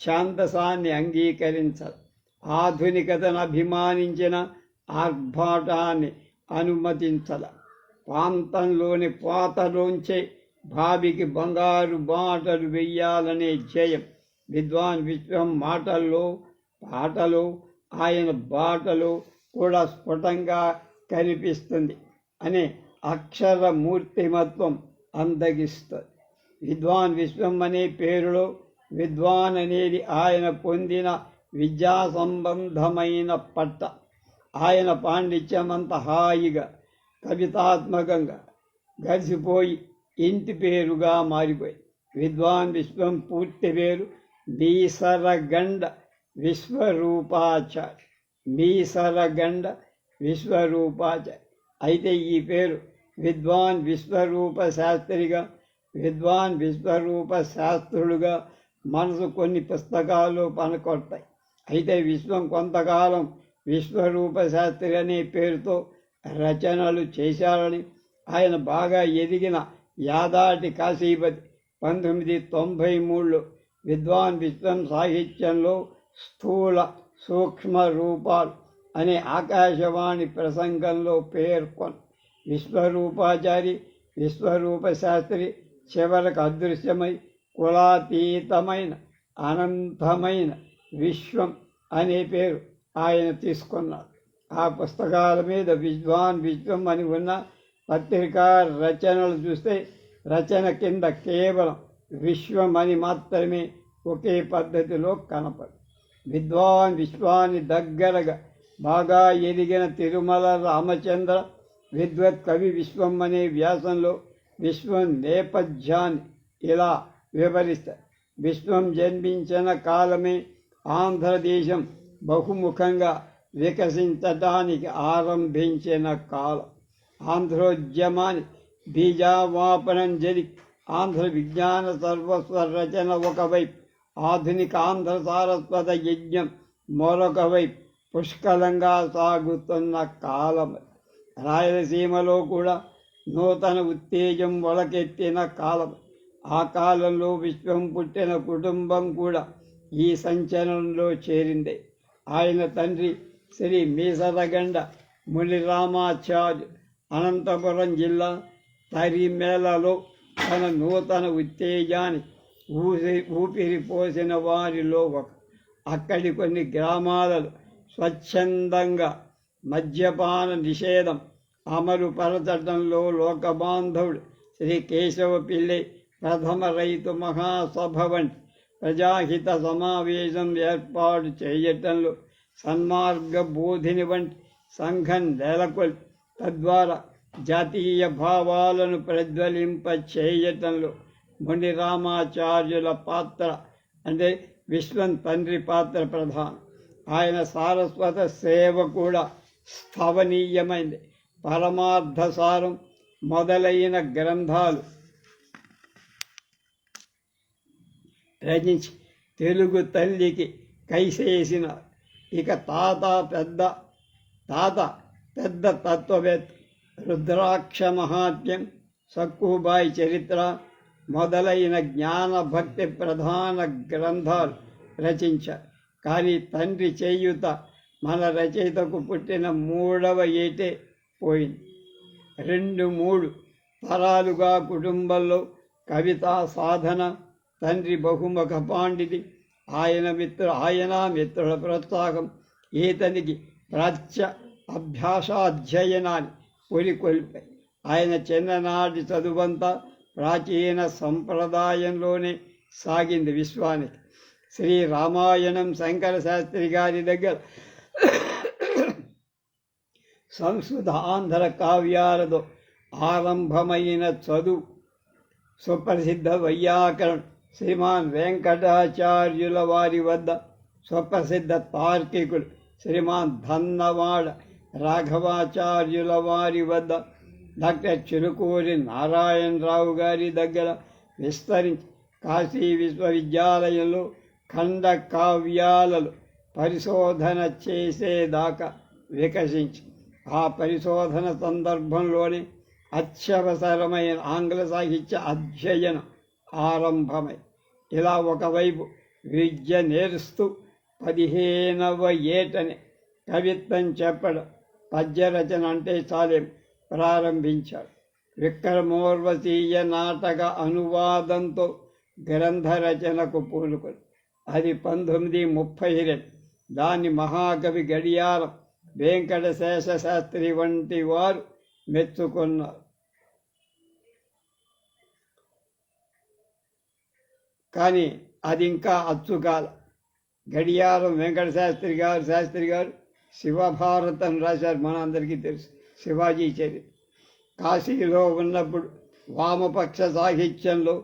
ఛాందసాన్ని అంగీకరించాలి. ఆధునికతను అభిమానించిన, ఆర్భాటాన్ని అనుమతించాల. ప్రాంతంలోని పాతలోంచే భావికి బంగారు బాటలు వెయ్యాలనే ధ్యేయం విద్వాన్ విశ్వం మాటల్లో, పాటలో, ఆయన బాటలో కూడా స్ఫుటంగా కనిపిస్తుంది అనే అక్షర మూర్తిమత్వం అందగిస్తుంది. విద్వాన్ విశ్వం అనే పేరులో విద్వాన్ అనేది ఆయన పొందిన విద్యా సంబంధమైన పట్ట. ఆయన పాండిత్యమంత హాయిగా, కవితాత్మకంగా గడిచిపోయి ఇంటి పేరుగా మారిపోయి. విద్వాన్ విశ్వం పూర్తి పేరు మీసరగండ విశ్వరూపాచార్య. మీసరగండ విశ్వరూపాచార్య. అయితే ఈ పేరు విద్వాన్ విశ్వరూప శాస్త్రిగా, విద్వాన్ విశ్వరూప శాస్త్రులుగా మనసు కొన్ని పుస్తకాలు పనకొడతాయి. అయితే విశ్వం కొంతకాలం విశ్వరూప శాస్త్రి అనే పేరుతో రచనలు చేశారని ఆయన బాగా ఎదిగిన యాదాటి కాశీపతి 1993లో విద్వాన్ విశ్వం సాహిత్యంలో స్థూల సూక్ష్మ రూపాలు అనే ఆకాశవాణి ప్రసంగంలో పేర్కొన్న విశ్వరూపాచారి, విశ్వరూప శాస్త్రి చివరకు అదృశ్యమై కులాతీతమైన అనంతమైన విశ్వం అనే పేరు ఆయన తీసుకున్నారు. ఆ పుస్తకాల మీద విద్వాన్ విశ్వం అని ఉన్న పత్రికా రచనలు చూస్తే రచన కింద కేవలం విశ్వం అని మాత్రమే ఒకే పద్ధతిలో కనపడు. విద్వాన్ విశ్వాన్ని దగ్గరగా బాగా ఎదిగిన తిరుమల రామచంద్ర విద్వత్ కవి విశ్వం అనే వ్యాసంలో విశ్వం నేపథ్యాన్ని ఇలా వివరిస్తారు. విశ్వం జన్మించిన కాలమే ఆంధ్రదేశం బహుముఖంగా వికసించటానికి ఆరంభించిన కాలం. ఆంధ్రోద్యమాన్ని బీజావాపనం జరిగి ఆంధ్ర విజ్ఞాన సర్వస్వ రచన ఒకవైపు, ఆధునిక ఆంధ్ర సారస్వత యజ్ఞం మరొక వైపు పుష్కలంగా సాగుతున్న కాలం. రాయలసీమలో కూడా నూతన ఉత్తేజం మొలకెత్తిన కాలం. ఆ కాలంలో విశ్వం పుట్టిన కుటుంబం కూడా ఈ సంచలనంలో చేరింది. ఆయన తండ్రి శ్రీ మీసరగండ మునిరామాచార్య అనంతపురం జిల్లా తరిమేలలో తన నూతన ఉత్తేజాన్ని ఊపిరిపోసిన వారిలో ఒక. అక్కడి కొన్ని గ్రామాలలో స్వచ్ఛందంగా మద్యపాన నిషేధం అమలు పరచడంలో లోకబాంధవుడు శ్రీ కేశవ పిల్లై ప్రథమ రైతు మహాసభ వంటి ప్రజాహిత సమావేశం ఏర్పాటు చేయటంలో, సన్మార్గ బోధిని వంటి సంఘం నెలకొల్పి తద్వారా జాతీయ భావాలను ప్రజ్వలింప చేయటంలో మునిరామాచార్యుల పాత్ర అంటే విశ్వం తండ్రి పాత్ర ప్రధానం. ఆయన సారస్వత సేవ కూడా స్థవనీయమైంది. పరమార్థసారం మొదలైన గ్రంథాలు రచించి తెలుగు తల్లికి కైసేసిన. ఇక తాత పెద్ద తత్వవేత్త, రుద్రాక్ష మహాత్మ్యం, సక్కుబాయి చరిత్ర మొదలైన జ్ఞాన భక్తి ప్రధాన గ్రంథాలు రచించారు. కానీ తండ్రి చేయుత మన రచయితకు పుట్టిన 3వ ఏటే పోయింది. 2-3 తరాలుగా కుటుంబంలో కవితా సాధన. తండ్రి బహుముఖ పాండితి. ఆయన మిత్రుల ప్రోత్సాహం ఈతనికి ప్రాచ్య అభ్యాసాధ్యయనాన్ని పొలికొల్పాయి. ఆయన చిన్ననాటి చదువంతా ప్రాచీన సంప్రదాయంలోనే సాగింది. విశ్వానికి శ్రీ రామాయణం శంకర శాస్త్రి గారి దగ్గర సంస్కృత ఆంధ్ర కావ్యాలతో ఆరంభమైన చదువు. సుప్రసిద్ధ వైయాకరణం శ్రీమాన్ వెంకటాచార్యుల వారి వద్ద, సుప్రసిద్ధ తార్కికులు శ్రీమాన్ ధన్నవాడ రాఘవాచార్యుల వారి వద్ద, డాక్టర్ చిరుకూరి నారాయణరావు గారి దగ్గర విస్తరించి కాశీ విశ్వవిద్యాలయంలో ఖండ కావ్యాలలో పరిశోధన చేసేదాకా వికసించి ఆ పరిశోధన సందర్భంలోనే అత్యవసరమైన ఆంగ్ల సాహిత్య అధ్యయనం ఆరంభమై ఇలా ఒకవైపు విద్య నేర్స్తూ 15వ ఏటనే కవిత్వం చెప్పడం, పద్యరచన అంటే చాలేం ప్రారంభించాడు. విక్రమోర్వశీయ నాటక అనువాదంతో గ్రంథ రచనకు పూనుకొని అది 1932. దాన్ని మహాకవి గడియారం వెంకట శేషశాస్త్రి వంటి వారు మెచ్చుకున్నారు. కానీ అది ఇంకా అచ్చుకాల. గడియారం వెంకట శాస్త్రి గారు శివభారతం రాశారు, మనందరికీ తెలుసు, శివాజీ చరిత్ర. కాశీలో ఉన్నప్పుడు వామపక్ష సాహిత్యంలో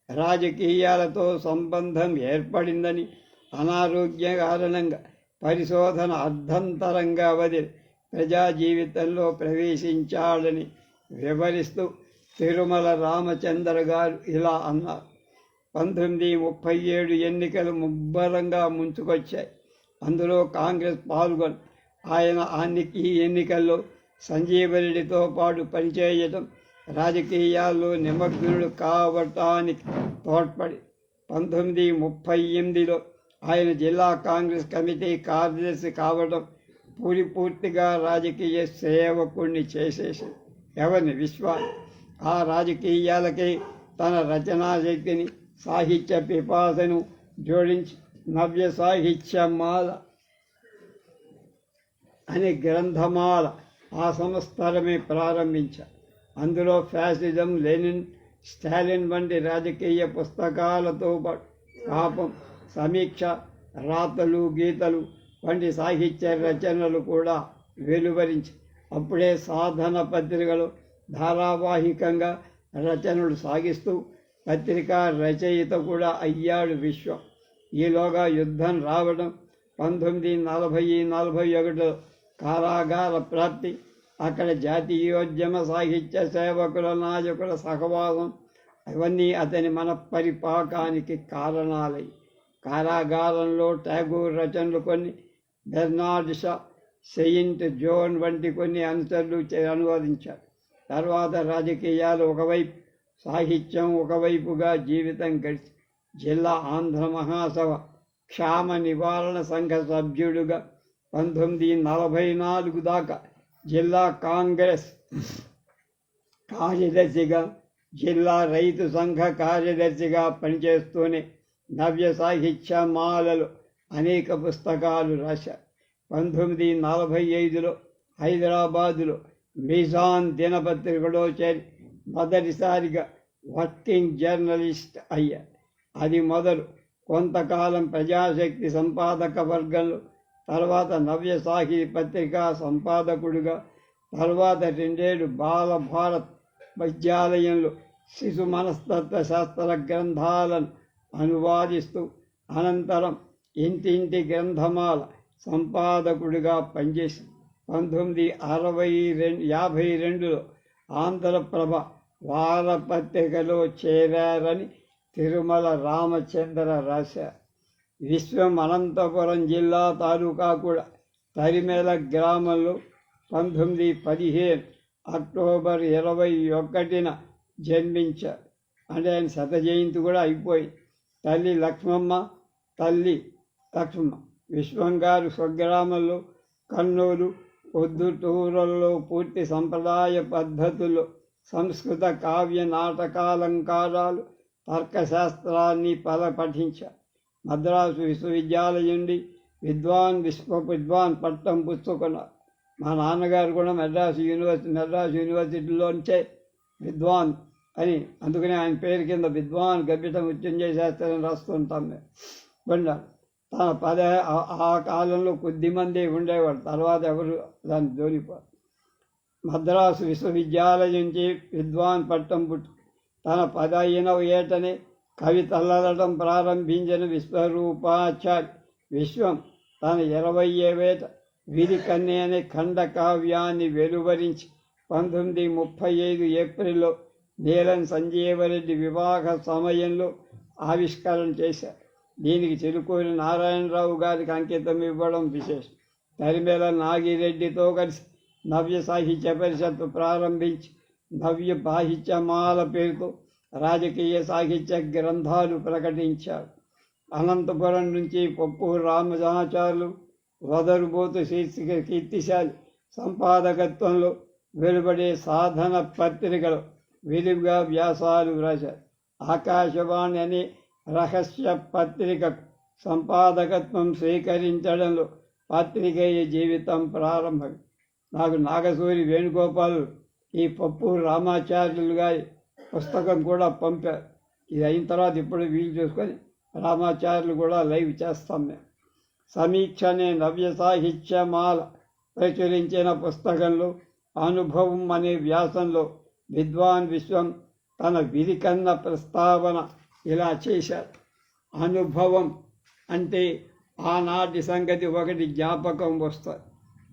రాజకీయాలతో సంబంధం ఏర్పడిందని, అనారోగ్య కారణంగా పరిశోధన అర్ధంతరంగా వదిలి ప్రజా జీవితంలో ప్రవేశించాడని వివరిస్తూ తిరుమల రామచంద్ర గారు ఇలా అన్నారు. 1937 ఎన్నికలు ముబ్బరంగా ముంచుకొచ్చాయి. అందులో కాంగ్రెస్ పాల్గొని ఆయన ఈ ఎన్నికల్లో సంజీవరెడ్డితో పాటు పనిచేయడం, రాజకీయాల్లో నిమగ్నుడు కావటానికి తోడ్పడి 1938లో ఆయన జిల్లా కాంగ్రెస్ కమిటీ కార్యదర్శి కావడం పూర్తిగా రాజకీయ సేవకుణ్ణి చేసేసి ఎవరిని విశ్వాన్ని ఆ రాజకీయాలకి తన రచనా శక్తిని, సాహిత్య పిపాసను జోడించి నవ్య సాహిత్యమాల అనే గ్రంథమాల ఆ సంవత్సరమే ప్రారంభించారు. అందులో ఫ్యాసిజం, లెనిన్, స్టాలిన్ వంటి రాజకీయ పుస్తకాలతో పాటు పాపం, సమీక్ష, రాతలు, గీతలు వంటి సాహిత్య రచనలు కూడా వెలువరించి అప్పుడే సాధన పత్రికలో ధారావాహికంగా రచనలు సాగిస్తూ పత్రికా రచయిత కూడా అయ్యాడు విశ్వం. ఈలోగా యుద్ధం రావడం, 1940-41లో కారాగార ప్రాప్తి, అక్కడ జాతీయోద్యమ సాహిత్య సేవకుల నాయకుల సహవాసం అవన్నీ అతని మనపరిపాకానికి కారణాలై కారాగారంలో ట్యాగూర్ రచనలు కొన్ని, బెర్నార్డ్ షా, సెయింట్ జోన్ వంటి కొన్ని అంశాలు అనువదించారు. తర్వాత రాజకీయాలు ఒకవైపు, సాహిత్యం ఒకవైపుగా జీవితం గడిచి జిల్లా ఆంధ్ర మహాసభ క్షామ నివారణ సంఘ సభ్యుడుగా 1944 దాకా, జిల్లా కాంగ్రెస్ కార్యదర్శిగా, జిల్లా రైతు సంఘ కార్యదర్శిగా పనిచేస్తూనే నవ్య సాహిత్యమాలలో అనేక పుస్తకాలు రాశారు. 1945లో హైదరాబాదులో మిజాన్ దినపత్రికలో చేరి మొదటిసారిగా వర్కింగ్ జర్నలిస్ట్ అయ్యారు. అది మొదలు కొంతకాలం ప్రజాశక్తి సంపాదక వర్గంలో, తర్వాత నవ్య సాహితీ పత్రికా సంపాదకుడిగా, తర్వాత 2 ఏళ్ళు బాలభారత్ విద్యాలయంలో శిశు మనస్తత్వ శాస్త్ర గ్రంథాలను అనువాదిస్తూ, అనంతరం ఇంటింటి గ్రంథమాల సంపాదకుడిగా పనిచేసి 1952లో ఆంధ్రప్రభ వారపత్రికలో చేరారని తిరుమల రామచంద్ర రాశారు. విశ్వం అనంతపురం జిల్లా తాలూకా కూడా తరిమెల గ్రామంలో 1915 అక్టోబర్ 21న జన్మించారు. అంటే ఆయన శత జయంతి కూడా అయిపోయింది. తల్లి లక్ష్మమ్మ విశ్వం గారు స్వగ్రామంలో కన్నూరు, పొద్దుటూరుల్లో పూర్తి సంప్రదాయ పద్ధతుల్లో సంస్కృత కావ్య నాటకాలంకారాలు, తర్కశాస్త్రాన్ని పఠించారు. మద్రాసు విశ్వవిద్యాలయం నుండి విద్వాన్ పట్టం పుచ్చుకున్నారు. మా నాన్నగారు కూడా మద్రాసు యూనివర్సిటీలోంచే విద్వాన్ అని, అందుకని ఆయన పేరు కింద విద్వాన్ గబ్బిట మృత్యుంజయ శాస్త్రం రాస్తుంటాం మేము. ఆ కాలంలో కొద్దిమంది ఉండేవాడు, తర్వాత ఎవరు దాన్ని జోలిపోరు. మద్రాసు విశ్వవిద్యాలయం నుంచి విద్వాన్ పట్టం పుట్టు తన 15వ ఏటనే కవిత అల్లడం ప్రారంభించిన విశ్వరూపాచార్య విశ్వం తన 20వ ఏట విరికన్య అనే ఖండకావ్యాన్ని వెలువరించి 1935 ఏప్రిల్లో నీలం సంజీవరెడ్డి వివాహ సమయంలో ఆవిష్కరణ చేశారు. దీనికి చిలుకూరి నారాయణరావు గారికి అంకితం ఇవ్వడం విశేషం. తరిమెల నాగిరెడ్డితో కలిసి నవ్య సాహిత్య పరిషత్తు ప్రారంభించి నవ్య సాహిత్యమాల పేరుతో రాజకీయ సాహిత్య గ్రంథాలు ప్రకటించారు. అనంతపురం నుంచి పప్పు రామజాచార్యులు వదరుబోతు శీర్షిక కీర్తిశాలి సంపాదకత్వంలో వెలువడే సాధన పత్రికలో విరివిగా వ్యాసాలు వ్రాశారు. ఆకాశవాణి అనే రహస్య పత్రికకు సంపాదకత్వం స్వీకరించడంలో పాత్రికేయ జీవితం ప్రారంభం. నాకు నాగసూరి వేణుగోపాలు ఈ పప్పు రామాచార్యులు గారి పుస్తకం కూడా పంపారు. ఇది అయిన తర్వాత ఇప్పుడు వీలు చూసుకొని రామాచార్యులు కూడా లైవ్ చేస్తాం మేము. సమీక్ష అనే నవ్య సాహిత్యమాల ప్రచురించిన పుస్తకంలో అనుభవం అనే వ్యాసంలో విద్వాన్ విశ్వం తన విధికన్న ప్రస్తావన ఇలా చేశారు. అనుభవం అంటే ఆనాటి సంగతి ఒకటి జ్ఞాపకం వస్తుంది.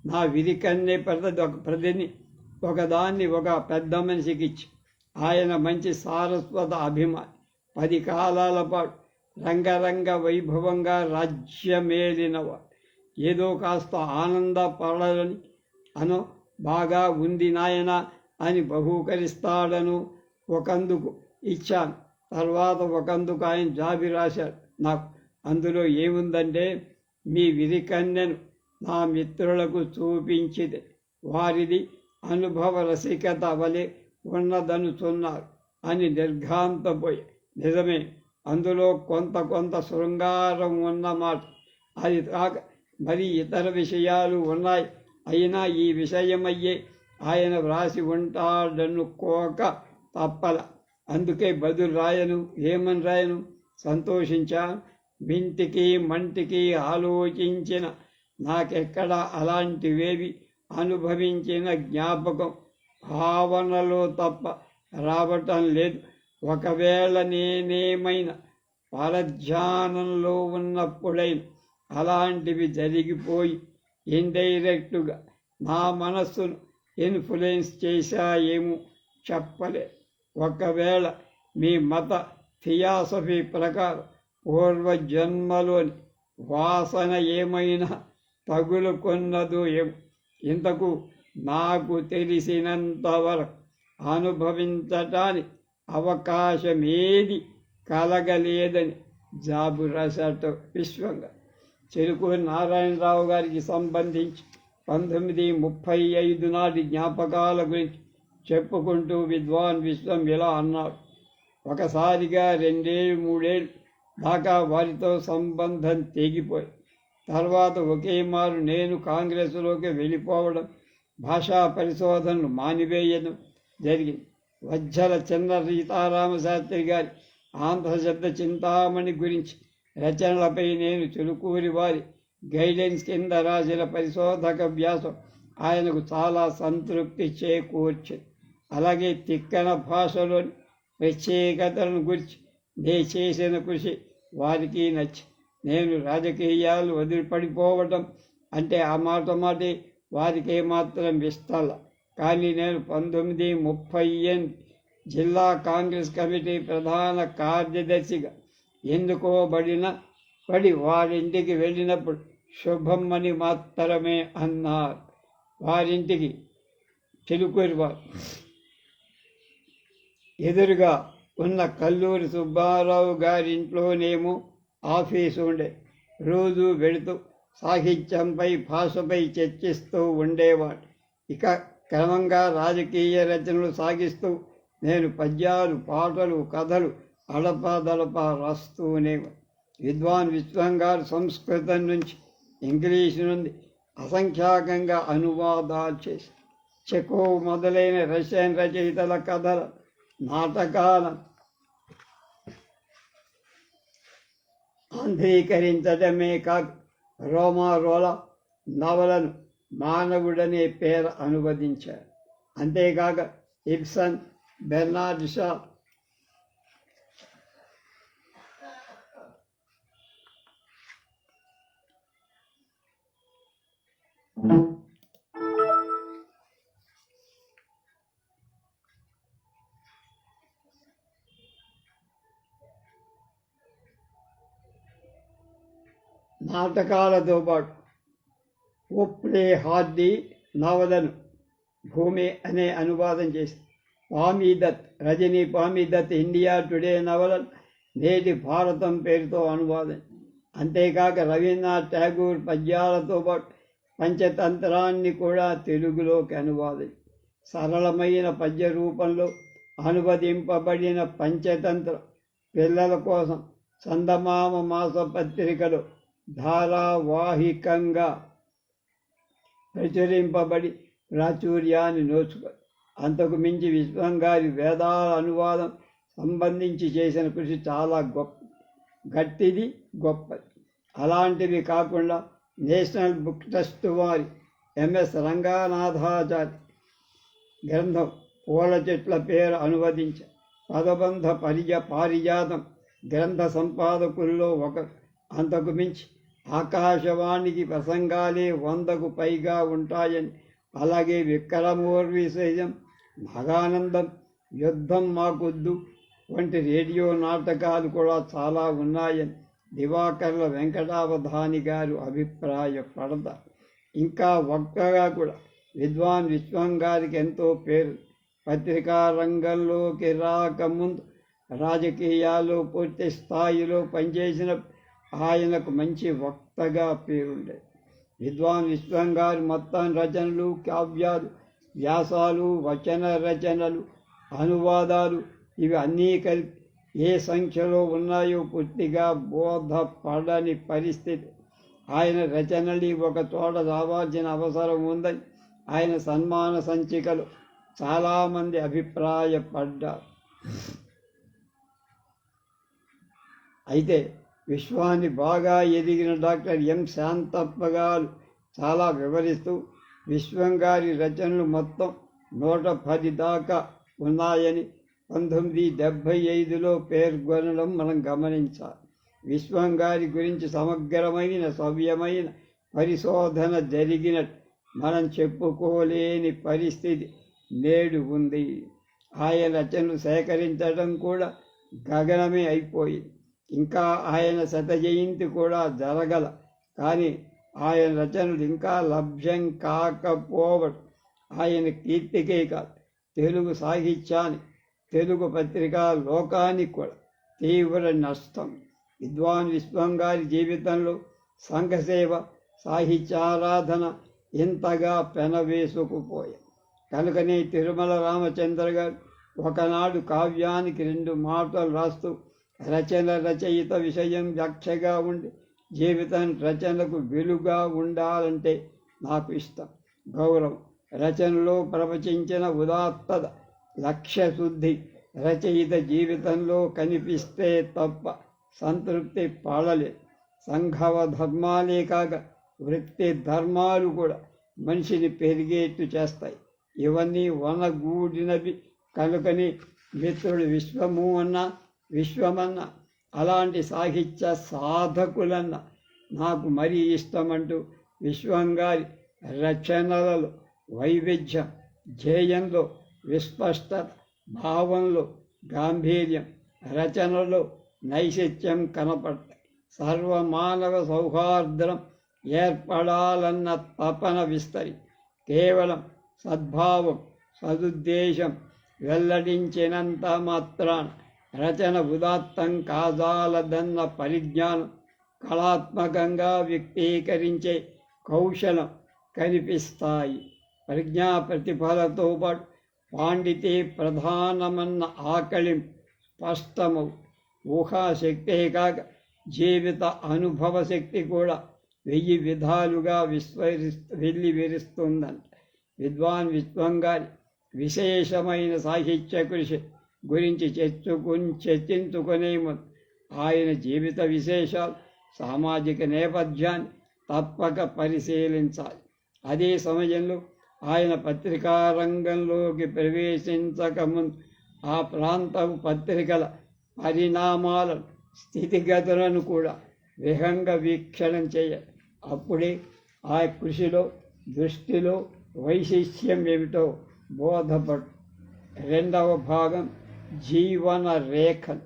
నా విధికన్నే ప్రతిని ఒకదాన్ని ఒక పెద్ద మనిషికి ఇచ్చి ఆయన మంచి సారస్వత అభిమాని 10 కాలాల పాటు రంగరంగ వైభవంగా రాజ్యమేలినవాడు. ఏదో కాస్త ఆనందపడాలని అనో బాగా ఉంది నాయన అని బహూకరిస్తాడను ఒకందుకు ఇచ్చాను. తర్వాత ఒకందుకు ఆయన జాబి రాశాడు నాకు. అందులో ఏముందంటే, మీ విధికన్యను నా మిత్రులకు చూపించితే వారిది అనుభవ రసికత వలె ఉన్నదనుచున్నారు అని నిర్ఘాంతపోయి. నిజమే, అందులో కొంత శృంగారం ఉన్నమాట. అది కాక మరి ఇతర విషయాలు ఉన్నాయి. అయినా ఈ విషయమయ్యే ఆయన వ్రాసి ఉంటాడనుకోక తప్పల. అందుకే బదులు రాయను. ఏమని రాయను? సంతోషించా, వింటికి మంటికి ఆలోచించిన నాకెక్కడ అలాంటివేవి అనుభవించిన జ్ఞాపకం భావనలో తప్ప రావటం లేదు. ఒకవేళ నేనేమైనా పరధ్యానంలో ఉన్నప్పుడైనా అలాంటివి జరిగిపోయి ఇండైరెక్టుగా నా మనస్సును ఇన్ఫ్లుయెన్స్ చేశాయేమో చెప్పలే. ఒకవేళ మీ మత థియాసఫీ ప్రకారం పూర్వజన్మలోని వాసన ఏమైనా తగులుకున్నదో ఏమో. ఇంతకు నాకు తెలిసినంతవరకు అనుభవించటానికి అవకాశమేది కలగలేదని జాబు రాశాట విశ్వంగా. చెరుకూరి నారాయణరావు గారికి సంబంధించి 1935 నాటి జ్ఞాపకాల గురించి చెప్పుకుంటూ విద్వాన్ విశ్వం ఇలా అన్నాడు. ఒకసారిగా 2-3 దాకా వారితో సంబంధం తెగిపోయి తర్వాత ఒకే మారు నేను కాంగ్రెస్లోకి వెళ్ళిపోవడం, భాషా పరిశోధనలు మానివేయడం జరిగింది. వజ్జల చిన్న సీతారామశాస్త్రి గారి ఆంధ్రశబ్ద చింతామణి గురించి రచనలపై నేను చిలుకూరి వారి గైడెన్స్ కింద రాసిన పరిశోధక వ్యాసం ఆయనకు చాలా సంతృప్తి చేకూర్చింది. అలాగే తిక్కన భాషలోని ప్రత్యేకతలను గురించి నేను చేసిన కృషి వారికి నచ్చి నేను రాజకీయాలు వదిలిపడిపోవడం అంటే ఆ మాటే వారికి ఏమాత్రం ఇష్టం. కానీ నేను 1938 జిల్లా కాంగ్రెస్ కమిటీ ప్రధాన కార్యదర్శిగా పడి వారింటికి వెళ్ళినప్పుడు శుభం అని మాత్రమే అన్నారు. వారింటికి చిలుకూరి వారు ఎదురుగా ఉన్న కల్లూరి సుబ్బారావు గారింట్లోనేమో ఆఫీసు ఉండే. రోజు వెళుతూ సాహిత్యంపై భాషపై చర్చిస్తూ ఉండేవాడు. ఇక క్రమంగా రాజకీయ రచనలు సాగిస్తూ నేను పద్యాలు, పాటలు, కథలు అడపదడప రాస్తూనే. విద్వాన్ విశ్వం గారు సంస్కృతం నుంచి ఇంగ్లీషు నుండి అసంఖ్యాకంగా అనువాదాలు చేసి చెకోవ్ మొదలైన రష్యన్ రచయితల కథల, నాటకాల ఆంధ్రీకరించడమే కాక రోలా నవలను మానవుడనే పేర అనువదించారు. అంతేకాక ఇబ్సన్, బెర్నార్డ్ షా, నాటకాలతో పాటు ఓప్లే హార్డీ నవలను భూమి అనే అనువాదం చేసి పామీదత్ రజనీ పామీదత్ ఇండియా టుడే నవలలు నేటి భారతం పేరుతో అనువాదం. అంతేకాక రవీంద్రనాథ్ ఠాగూర్ పద్యాలతో పాటు పంచతంత్రాన్ని కూడా తెలుగులోకి అనువాదం. సరళమైన పద్య రూపంలో అనువదింపబడిన పంచతంత్రం పిల్లల కోసం చందమామ మాసపత్రికలో ధారావాహికంగా ప్రచురింపబడి ప్రాచుర్యాన్ని నోచుకొని అంతకు మించి విశ్వంగారి వేదాల అనువాదం సంబంధించి చేసిన కృషి చాలా గట్టిది, గొప్పది. అలాంటివి కాకుండా నేషనల్ బుక్ ట్రస్ట్ వారి ఎంఎస్ రంగనాథాచారి గ్రంథం పూల చెట్ల పేరు అనువదించి పదబంధ పారిజాతం గ్రంథ సంపాదకుల్లో ఒకరు. అంతకు మించి ఆకాశవాణికి ప్రసంగాలే 100కు పైగా ఉంటాయని, అలాగే విక్రమోర్విశేషం, నాగానందం, యుద్ధం మాకొద్దు వంటి రేడియో నాటకాలు కూడా చాలా ఉన్నాయని దివాకర్ల వెంకటావధాని గారు అభిప్రాయపడతారు. ఇంకా వక్తగా కూడా విద్వాన్ విశ్వం గారికి ఎంతో పేరు. పత్రికా రంగంలోకి రాకముందు రాజకీయాల్లో పూర్తి స్థాయిలో పనిచేసిన ఆయనకు మంచి వక్తగా పేరుండేది. విద్వాన్ విశ్వం గారి మొత్తం రచనలు, కావ్యాలు, వ్యాసాలు, వచన రచనలు, అనువాదాలు ఇవి అన్నీ కలిపి ఏ సంఖ్యలో ఉన్నాయో పూర్తిగా బోధపడని పరిస్థితి. ఆయన రచనలు ఒక చోట రావాల్సిన అవసరం ఉందని ఆయన సన్మాన సంచికలు చాలామంది అభిప్రాయపడ్డారు. అయితే విశ్వాన్ని బాగా ఎదిగిన డాక్టర్ ఎం శాంతప్ప గారు చాలా వివరిస్తూ విశ్వం గారి రచనలు మొత్తం 110 దాకా ఉన్నాయని 1975లో పేర్కొనడం మనం గమనించాలి. విశ్వం గారి గురించి సమగ్రమైన సవ్యమైన పరిశోధన జరిగినట్టు మనం చెప్పుకోలేని పరిస్థితి నేడు ఉంది. ఆయన రచనలు సేకరించడం కూడా గగనమే అయిపోయింది. ఇంకా ఆయన శతజయంతి కూడా జరగల. కానీ ఆయన రచనలు ఇంకా లభ్యం కాకపోవడం ఆయన కీర్తికే కాదు, తెలుగు సాహిత్యానికి, తెలుగు పత్రికా లోకానికి కూడా తీవ్ర నష్టం. విద్వాన్ విశ్వం గారి జీవితంలో సంఘసేవ, సాహిత్యారాధన ఇంతగా పెనవేసుకుపోయాయి. కనుకనే తిరుమల రామచంద్ర గారు ఒకనాడు కావ్యానికి 2 మాటలు రాస్తూ రచయిత విషయం వ్యాఖ్యగా ఉండి జీవితం రచనకు వెలుగా ఉండాలంటే నాకు ఇష్టం, గౌరవం. రచనలో ప్రవచించిన ఉదాత్తత, లక్ష్యశుద్ధి రచయిత జీవితంలో కనిపిస్తే తప్ప సంతృప్తి పడలేదు. సంఘవ ధర్మాలే కాక వృత్తి ధర్మాలు కూడా మనిషిని పెరిగేట్టు చేస్తాయి. ఇవన్నీ వనగూడినవి. కనుకని మిత్రుడు విశ్వమన్న అలాంటి సాహిత్య సాధకులన్న నాకు మరీ ఇష్టమంటూ విశ్వం గారి రచనలలో వైవిధ్యం, ధ్యేయంలో విస్పష్టత, భావంలో గాంభీర్యం, రచనలో నైశిత్యం కనపడతాయి. సర్వమానవ సౌహార్ద్రం ఏర్పడాలన్న తపన విస్తరి కేవలం సద్భావం, సదుద్దేశం వెల్లడించినంత మాత్రాన రచన ఉదాత్తం కాజాలదన్న పరిజ్ఞానం, కళాత్మకంగా వ్యక్తీకరించే కౌశలం కనిపిస్తాయి. ప్రజ్ఞా ప్రతిఫలతో పాటు పాండితే ప్రధానమన్న ఆకళింపు స్పష్టమవు. ఊహాశక్తే కాక జీవిత అనుభవ శక్తి కూడా 1000 విధాలుగా వెల్లివిరుస్తుందంట. విద్వాన్ విశ్వం గారి విశేషమైన సాహిత్య కృషి గురించి చర్చించుకునే ముందు ఆయన జీవిత విశేషాలు, సామాజిక నేపథ్యాన్ని తప్పక పరిశీలించాలి. అదే సమయంలో ఆయన పత్రికా రంగంలోకి ప్రవేశించకముందు ఆ ప్రాంతపు పత్రికల పరిణామాలను, స్థితిగతులను కూడా విహంగ వీక్షణం చేయాలి. అప్పుడే ఆ కృషిలో, దృష్టిలో వైశిష్యం ఏమిటో బోధపడు. 2వ భాగం జీవన రేఖలు.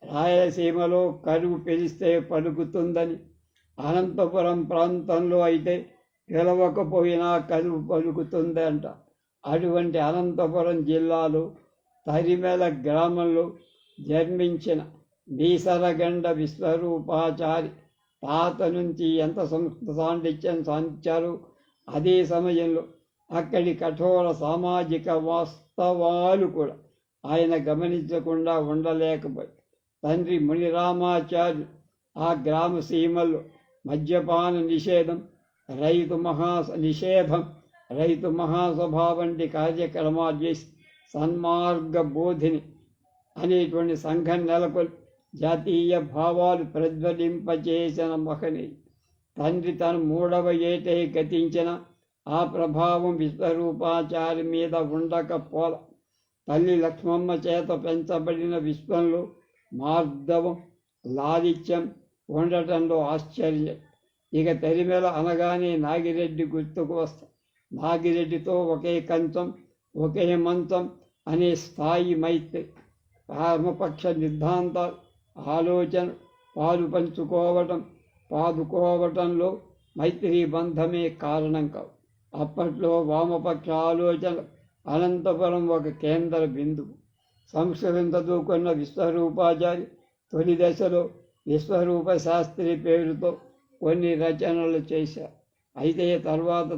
రాయలసీమలో కరువు పిలిస్తే పలుకుతుందని, అనంతపురం ప్రాంతంలో అయితే పిలవకపోయినా కరువు పలుకుతుందంట. అటువంటి అనంతపురం జిల్లాలో తరిమెల గ్రామంలో జన్మించిన మీసరగండ విశ్వరూపాచారి తాత నుంచి ఎంత సంస్కృత సాండిత్యం సాధించారో అదే సమయంలో అక్కడి కఠోర సామాజిక వాస్తవాలు కూడా ఆయన గమనించకుండా ఉండలేకపోయి తండ్రి మునిరామాచార్యులు ఆ గ్రామ సీమల్లో మద్యపాన నిషేధం రైతు మహాసభ వంటి కార్యక్రమాలు చేసి సన్మార్గ బోధిని అనేటువంటి సంఘం నెలకొల్పి జాతీయ భావాలు ప్రజ్వలింపచేసిన మహనీయుడు. తండ్రి తన 3వ ఏటే గతించిన ఆ ప్రభావం విశ్వరూపాచారి మీద ఉండకపోల. తల్లి లక్ష్మమ్మ చేత పెంచబడిన విశ్వంలో మార్దవం లాలిత్యం ఉండటంలో ఆశ్చర్యం. ఇక తరిమెల అనగానే నాగిరెడ్డి గుర్తుకు వస్తా. నాగిరెడ్డితో ఒకే కంచం ఒకే మంచం అనే స్థాయి మైత్రి, వామపక్ష సిద్ధాంతాలు, ఆలోచన పాదుకోవటంలో మైత్రి బంధమే కారణం కావు. అప్పట్లో వామపక్ష ఆలోచన అనంతపురం ఒక కేంద్ర బిందువు. సంస్కృతం చదువుకున్న విశ్వరూపాచారి తొలి దశలో విశ్వరూప శాస్త్రి పేరుతో కొన్ని రచనలు చేశారు. అయితే తర్వాత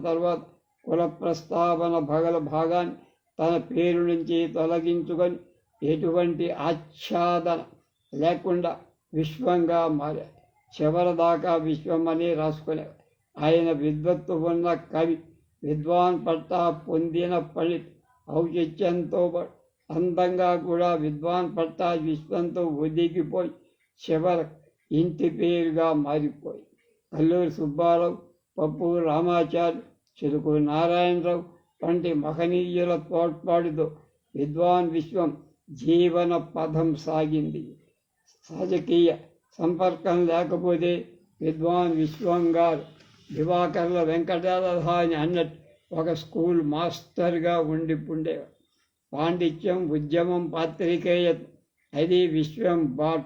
కుల ప్రస్తావన భాగాన్ని తన పేరు నుంచి తొలగించుకొని ఎటువంటి ఆచ్ఛాదన లేకుండా విశ్వంగా మారారు. చివరిదాకా విశ్వం అని రాసుకునేవారు. ఆయన విద్వత్తు ఉన్న కవి, విద్వాన్ పట్టా పొందిన పండిత్, ఔచిత్యంతో అందంగా కూడా విద్వాన్ పట్టా విశ్వంతో ఒదిగిపోయి చివరకు ఇంటి పేరుగా మారిపోయి అల్లూరి సుబ్బారావు, పప్పు రామాచార్య, చిలుకు నారాయణరావు వంటి మహనీయుల తోడ్పాటుతో విద్వాన్ విశ్వం జీవన పథం సాగింది. రాజకీయ సంపర్కం లేకపోతే విద్వాన్ విశ్వం గారు దివాకర్ల వెంకటాధాని అన్నట్టు ఒక స్కూల్ మాస్టర్గా ఉండిపుండేవారు. పాండిత్యం, ఉద్యమం, పాత్రికేయత అది విశ్వం బాట.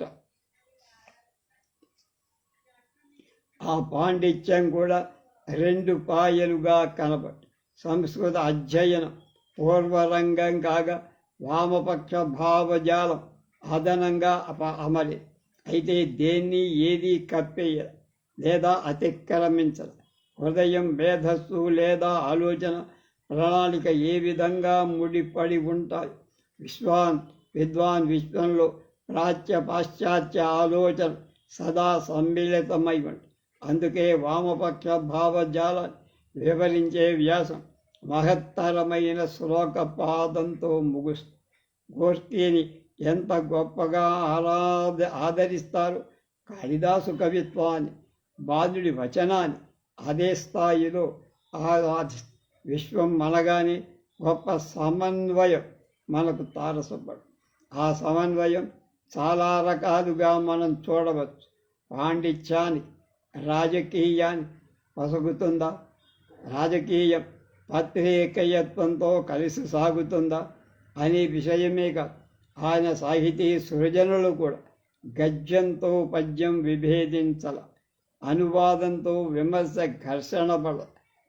ఆ పాండిత్యం కూడా 2 పాయలుగా కనపడి సంస్కృత అధ్యయనం పూర్వరంగం కాగా వామపక్ష భావజాలం అదనంగా అమలి. అయితే దేన్ని ఏది కప్పేయాలి లేదా అతిక్రమించాలి. హృదయం, మేధస్సు లేదా ఆలోచన, ప్రణాళిక ఏ విధంగా ముడిపడి ఉంటాయి. విద్వాన్ విశ్వంలో పాశ్చాత్య ఆలోచన సదా సమ్మిళితమై ఉంటుంది. అందుకే వామపక్ష భావజాలాన్ని వివరించే వ్యాసం మహత్తరమైన శ్లోకపాదంతో ముగుస్తుంది. గోష్ఠిని ఎంత గొప్పగా ఆదరిస్తారు. కాళిదాసు కవిత్వాన్ని, బాలుడి వచనాన్ని అదే స్థాయిలో విశ్వం మనగానే గొప్ప సమన్వయం మనకు తారసపడు. ఆ సమన్వయం చాలా రకాలుగా మనం చూడవచ్చు. పాండిత్యానికి రాజకీయాన్ని పసుగుతుందా? రాజకీయం పత్రికేయత్వంతో కలిసి సాగుతుందా అనే విషయమే కాదు, ఆయన సాహితీ సృజనలు కూడా గద్యంతో పద్యం విభేదించల, అనువాదంతో విమర్శ ఘర్షణ పడ.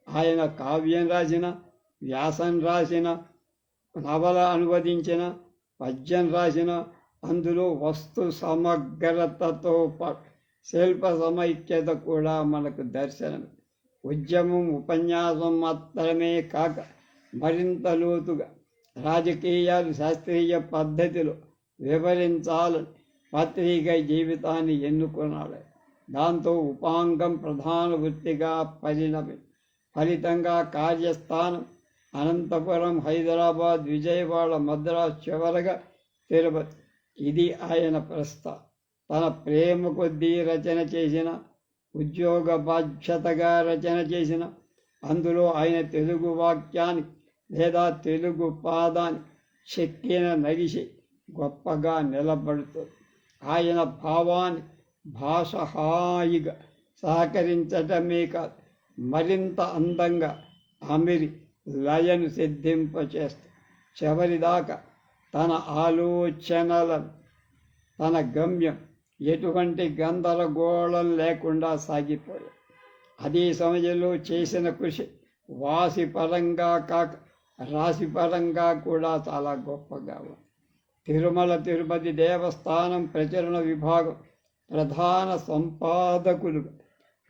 ఆయన కావ్యం రాసిన, వ్యాసం రాసిన, నవల అనువదించిన, పద్యం రాసిన అందులో వస్తు సమగ్రతతో పాటు శిల్ప సమైక్యత కూడా మనకు దర్శనమే. ఉద్యమం, ఉపన్యాసం మాత్రమే కాక మరింత లోతుగా రాజకీయాలు శాస్త్రీయ పద్ధతిలో వివరించాలని పత్రిక జీవితాన్ని ఎన్నుకున్నాడు. దాంతో ఉపాంగం ప్రధాన వృత్తిగా ఫలితంగా కార్యస్థానం అనంతపురం, హైదరాబాద్, విజయవాడ, మద్రాసు, చివరగా తిరుపతి. ఇది ఆయన ప్రస్థానం. తన ప్రేమ కొద్దీ రచన చేసిన, ఉద్యోగ బాధ్యతగా రచన చేసిన, అందులో ఆయన తెలుగు వాక్యానికి లేదా తెలుగు పాదాన్ని చెక్కిన నగిసి గొప్పగా నిలబడుతుంది. ఆయన భావాన్ని భాష హాయిగా సహకరించటమే కాదు, మరింత అందంగా అమిరి లయను సిద్ధింపచేస్తుంది. చివరిదాకా తన ఆలోచనలను, తన గమ్యం ఎటువంటి గందరగోళం లేకుండా సాగిపోయాడు. అదే సమయంలో చేసిన కృషి వాసిపరంగా కాక రాశిపరంగా కూడా చాలా గొప్పగా ఉంది. తిరుమల తిరుపతి దేవస్థానం ప్రచురణ విభాగం ప్రధాన సంపాదకులు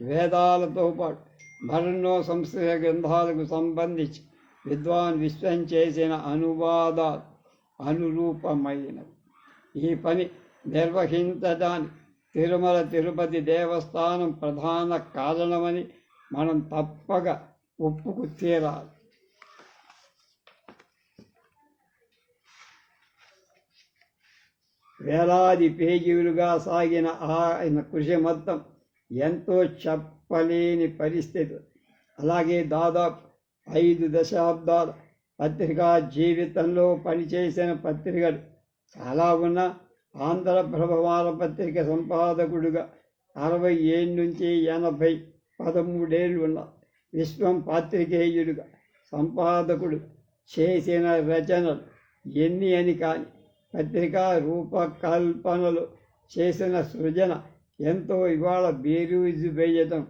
వేదాలతో పాటు మరెన్నో సంస్కృత గ్రంథాలకు సంబంధించి విద్వాన్ విశ్వం చేసిన అనువాదాలు అనురూపమైనవి. ఈ పని నిర్వహించడానికి తిరుమల తిరుపతి దేవస్థానం ప్రధాన కారణమని మనం తప్పక ఒప్పుకు తీరాలి. వేలాది పేజీలుగా సాగిన ఆయన కృషి మొత్తం ఎంతో చెప్పలేని పరిస్థితి. అలాగే దాదాపు 5 దశాబ్దాల పత్రికా జీవితంలో పనిచేసిన పత్రికలు చాలా ఉన్న ఆంధ్రప్రభ వారపత్రిక సంపాదకుడుగా 67 నుంచి 80 13 ఉన్న విశ్వం పాత్రికేయుడుగా సంపాదకుడు చేసిన రచనలు ఎన్ని అని కానీ పత్రికా రూపకల్పనలు చేసిన సృజన ఎంతో ఇవాళ బేరీజు వేయటం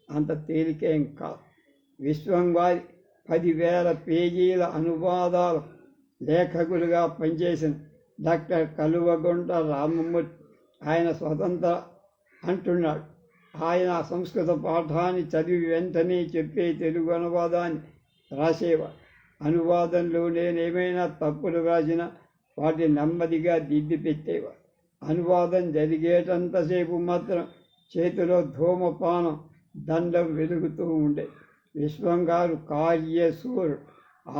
అంత తేలికేం కాదు. విశ్వం వారి 10,000 పేజీల అనువాదాలు లేఖకులుగా పనిచేసిన డాక్టర్ కలువగుంట రామమూర్తి ఆయన స్వతంత్ర అంటున్నాడు. ఆయన సంస్కృత పాఠాన్ని చదివి వెంటనే చెప్పే తెలుగు అనువాదాన్ని రాసేవాడు. అనువాదంలో నేనేమైనా తప్పులు రాసినా వాటిని నెమ్మదిగా దిద్ది పెట్టేవాడు. అనువాదం జరిగేటంతసేపు మాత్రం చేతిలో ధూమపానం దండం వెలుగుతూ ఉండే. విశ్వం గారు కార్యశూరుడు.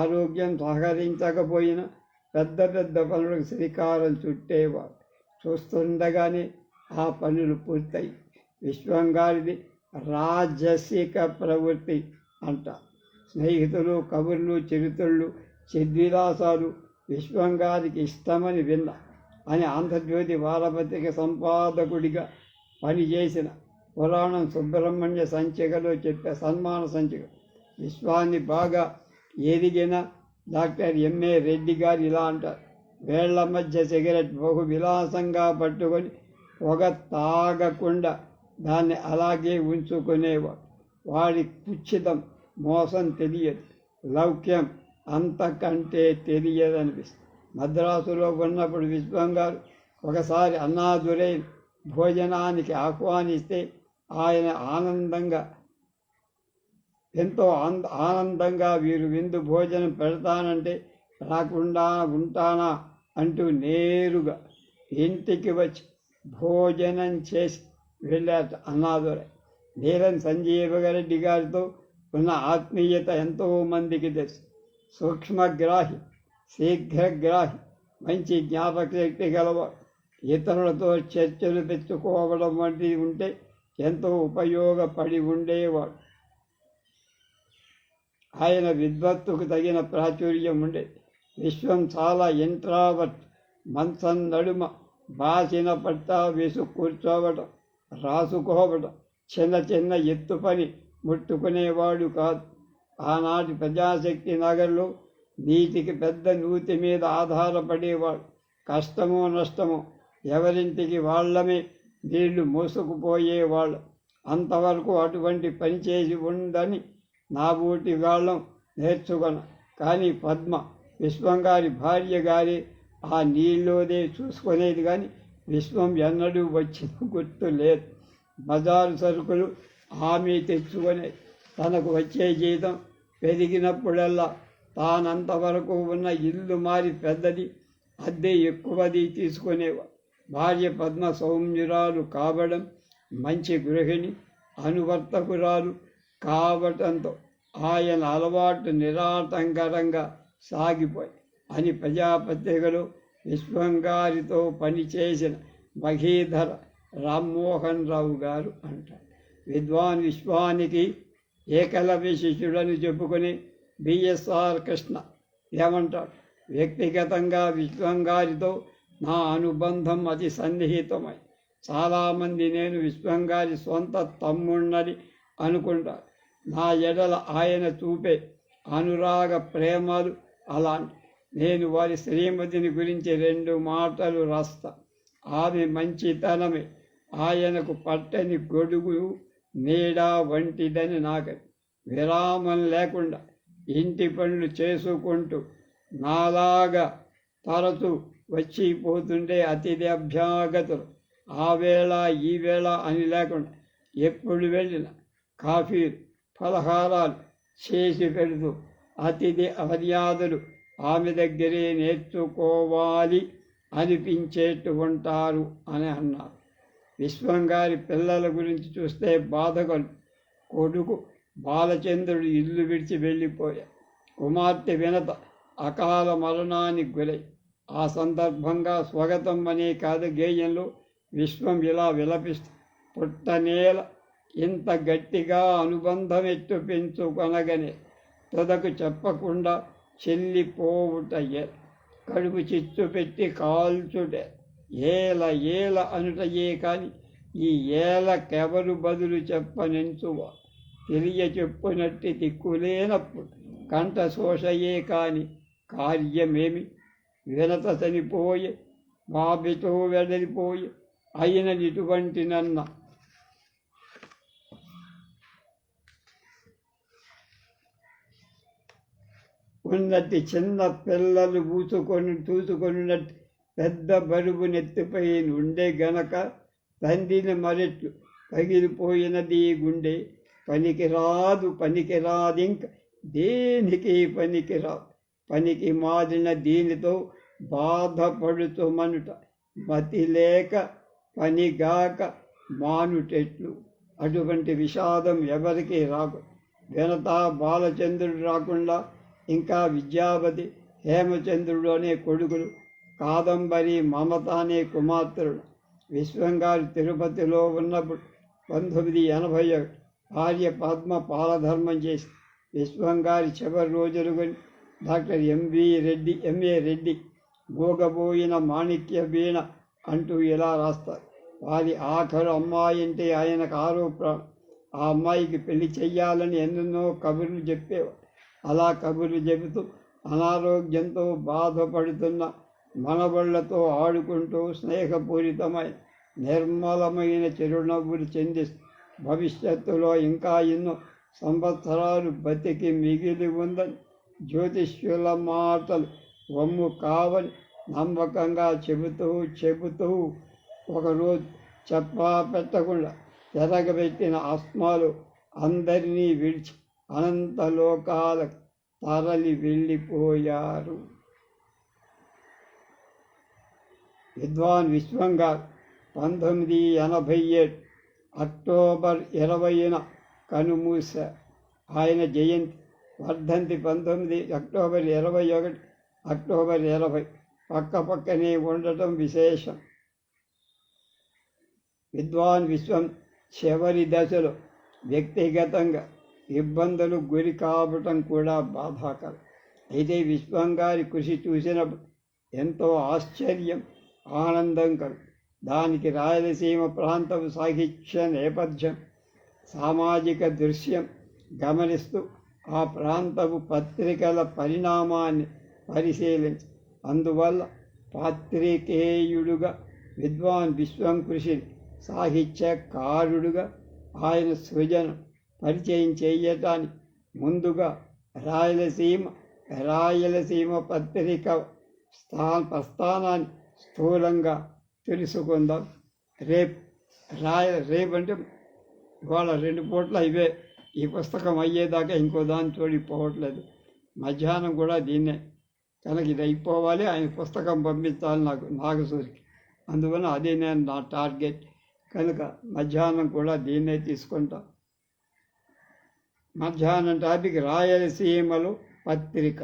ఆరోగ్యం సహకరించకపోయినా పెద్ద పెద్ద పనులకు శ్రీకారం చుట్టేవారు. చూస్తుండగానే ఆ పనులు పూర్తయి. విశ్వం గారిది రాజసిక ప్రవృత్తి అంట. స్నేహితులు, కబుర్లు, చిరుతుళ్ళు, చిద్విలాసాలు విశ్వం గారికి ఇష్టమని విన్నా అని ఆంధ్రజ్యోతి వారపత్రిక సంపాదకుడిగా పనిచేసిన పురాణం సుబ్రహ్మణ్య సంచికలో చెప్పే సన్మాన సంచిక. విశ్వాన్ని బాగా ఎదిగిన డాక్టర్ ఎంఏ రెడ్డి గారు ఇలా అంటారు. వేళ్ల మధ్య సిగరెట్ బహు విలాసంగా పట్టుకొని పొగ తాగకుండా దాన్ని అలాగే ఉంచుకునేవాడు. వాడి కుచ్చితం మోసం తెలియదు, లౌక్యం అంతకంటే తెలియదనిపిస్తుంది. మద్రాసులో ఉన్నప్పుడు విశ్వం గారు ఒకసారి అన్నాదురై భోజనానికి ఆహ్వానిస్తే ఆయన ఎంతో ఆనందంగా వీరు విందు భోజనం పెడతానంటే రాకుండా ఉంటానా అంటూ నేరుగా ఇంటికి వచ్చి భోజనం చేసి వెళ్ళాట అన్నాదురై. నీలం సంజీవరెడ్డి గారితో ఉన్న ఆత్మీయత ఎంతోమందికి తెలుసు. సూక్ష్మగ్రాహి, శీఘ్రగ్రాహి, మంచి జ్ఞాపక శక్తి గలవాడు. ఇతరులతో చర్చలు పెట్టుకోవడం వంటివి ఉంటే ఎంతో ఉపయోగపడి ఉండేవాడు. ఆయన విద్వత్తుకు తగిన ప్రాచుర్యం ఉండేది. విశ్వం చాలా ఇంట్రావర్ట్. మంచం నడుమ బాసిన పట్ట వేసు కూర్చోవడం, రాసుకోవడం, చిన్న చిన్న ఎత్తు పని ముట్టుకునేవాడు కాదు. ఆనాటి ప్రజాశక్తి నగర్లో నీటికి పెద్ద నూతి మీద ఆధారపడేవాడు. కష్టమో నష్టమో ఎవరింటికి వాళ్ళమే నీళ్లు మోసుకుపోయేవాళ్ళు. అంతవరకు అటువంటి పని చేసి ఉందని నా ఊటి వాళ్ళం నేర్చుకున్నా. కానీ పద్మ విశ్వం గారి భార్య గారి ఆ నీళ్ళోదే చూసుకునేది. కానీ విశ్వం ఎన్నడూ వచ్చిన గుర్తు లేదు. బజారు సరుకులు ఆమె తెచ్చుకునేది. తనకు వచ్చే జీతం పెరిగినప్పుడల్లా తానంతవరకు ఉన్న ఇల్లు మారి పెద్దది, అద్దె ఎక్కువది తీసుకునేవాడు. భార్య పద్మ సౌమ్యురాలు కావడం, మంచి గృహిణి, అనువర్తకురాలు కావటంతో ఆయన అలవాటు నిరాటంకరంగా సాగిపోయి అని ప్రజాపత్రికలో విశ్వం గారితో పనిచేసిన మహీధర రామ్మోహన్ రావు గారు అంటారు. విద్వాన్ విశ్వానికి ఏకలవ్య శిష్యుడని చెప్పుకుని బిఎస్ఆర్ కృష్ణ ఏమంటాడు? వ్యక్తిగతంగా విశ్వం గారితో నా అనుబంధం అతి సన్నిహితమై చాలామంది నేను విశ్వం గారి సొంత తమ్ముణ్ణని అనుకుంటారు. నా ఎడల ఆయన చూపే అనురాగ ప్రేమలు అలాంటి. నేను వారి శ్రీమతిని గురించి 2 మాటలు రాస్తా. ఆమె మంచితనమే ఆయనకు పట్టని గొడుగు నీడ వంటిదని నాకని. విరామం లేకుండా ఇంటి పనులు చేసుకుంటూ నాలాగా తరచూ వచ్చిపోతుండే అతిథి అభ్యాగతులు ఆ వేళ ఈ వేళ అని లేకుండా ఎప్పుడు వెళ్ళిన కాఫీలు ఫలహారాలు చేసి పెడుతూ అతిథి మర్యాదలు ఆమె దగ్గరే నేర్చుకోవాలి అనిపించేట్టు ఉంటారు అని అన్నారు. విశ్వం గారి పిల్లల గురించి చూస్తే బాధగలు. కొడుకు బాలచంద్రుడు ఇల్లు విడిచి వెళ్ళిపోయాడు. కుమార్తె వినత అకాల మరణానికి గురై ఆ సందర్భంగా స్వాగతం అనే కాదు గేయంలో విశ్వం ఇలా విలపిస్తూ పుట్టనేల ఇంత గట్టిగా అనుబంధం ఎత్తు పెంచుకొనగనే తుదకు చెప్పకుండా చెల్లిపోవుటయ్యే కడుపు చిచ్చు పెట్టి కాల్చుటే ఏల ఏల అనుటయే కాని ఈ ఏలకెవరు బదులు చెప్పనెంచువా తెలియ చెప్పునట్టి దిక్కులేనప్పుడు కంఠశోషయే కాని కార్యమేమి వినత చనిపోయే బాబితో వెడలిపోయి అయినటువంటి నన్న ఉన్నట్టి చిన్న పిల్లలు చూసుకొనినట్టు పెద్ద బరువు నెత్తిపై ఉండే గనక తండ్రిని మరెట్లు పగిలిపోయినది గుండె పనికిరాదింక దేనికి పనికిరాదు పనికి మారిన దీనితో బాధపడుతూ మనుట మతి లేక పనిగాక మానుటెట్లు. అటువంటి విషాదం ఎవరికి రాకు. వినత బాలచంద్రుడు రాకుండా ఇంకా విద్యాపతి హేమచంద్రుడు అనే కొడుకులు, కాదంబరి మమత అనే కుమార్తెలు విశ్వంగారు తిరుపతిలో ఉన్నప్పుడు 1981 భార్య పద్మ పాలధర్మం చేసి విశ్వంగారి చివరి రోజులు కొని డాక్టర్ ఎంఏ రెడ్డి గోగబోయిన మాణిక్య వీణ అంటూ ఇలా రాస్తారు. వారి ఆఖరు అమ్మాయి అంటే ఆయనకు ఆరోపణ. ఆ అమ్మాయికి పెళ్లి చెయ్యాలని ఎన్నెన్నో కబుర్లు చెప్పేవారు. అలా కబుర్లు చెబుతూ అనారోగ్యంతో బాధపడుతున్న మనబళ్లతో ఆడుకుంటూ స్నేహపూరితమైన నిర్మలమైన చిరునవ్వులు చెందిస్తూ భవిష్యత్తులో ఇంకా ఎన్నో సంవత్సరాలు బతికి మిగిలి ఉందని జ్యోతిష్యుల మాటలు వమ్ము కావని నమ్మకంగా చెబుతూ ఒకరోజు చెప్పా పెట్టకుండా తిరగబెట్టిన ఆత్మలు అందరినీ విడిచి అనంత లోకాలకు తరలి వెళ్ళిపోయారు. విద్వాన్ విశ్వంగారు 1987 అక్టోబర్ 20న కనుమూశారు. ఆయన జయంతి వర్ధంతి 19 అక్టోబర్ 21 అక్టోబర్ 20 పక్కనే ఉండటం విశేషం. విద్వాన్ విశ్వం చివరి దశలో వ్యక్తిగతంగా ఇబ్బందులు గురి కావటం కూడా బాధాకరం. అయితే విశ్వంగారి కృషి చూసినప్పుడు ఎంతో ఆశ్చర్యం, ఆనందం కలుగు. దానికి రాయలసీమ ప్రాంతం సాహిత్య నేపథ్యం, సామాజిక దృశ్యం గమనిస్తూ ఆ ప్రాంతపు పత్రికల పరిణామాన్ని పరిశీలించి అందువల్ల పాత్రికేయుడుగా విద్వాన్ విశ్వం కృషిని సాహిత్యకారుడుగా ఆయన సృజన పరిచయం చేయటానికి ముందుగా రాయలసీమ పత్రిక ప్రస్థానాన్ని స్థూలంగా తెలుసుకుందాం. రేపంటే ఇవాళ 2 పూట్ల ఇవే. ఈ పుస్తకం అయ్యేదాకా ఇంకో దాన్ని చూడిపోవట్లేదు. మధ్యాహ్నం కూడా దీన్నే కనుక ఇది అయిపోవాలి, ఆయన పుస్తకం పంపించాలి నాగసూరికి. అందువల్ల అదే నేను నా టార్గెట్ కనుక మధ్యాహ్నం కూడా దీన్నే తీసుకుంటా. మధ్యాహ్నం టాపిక్ రాయలసీమలో పత్రిక.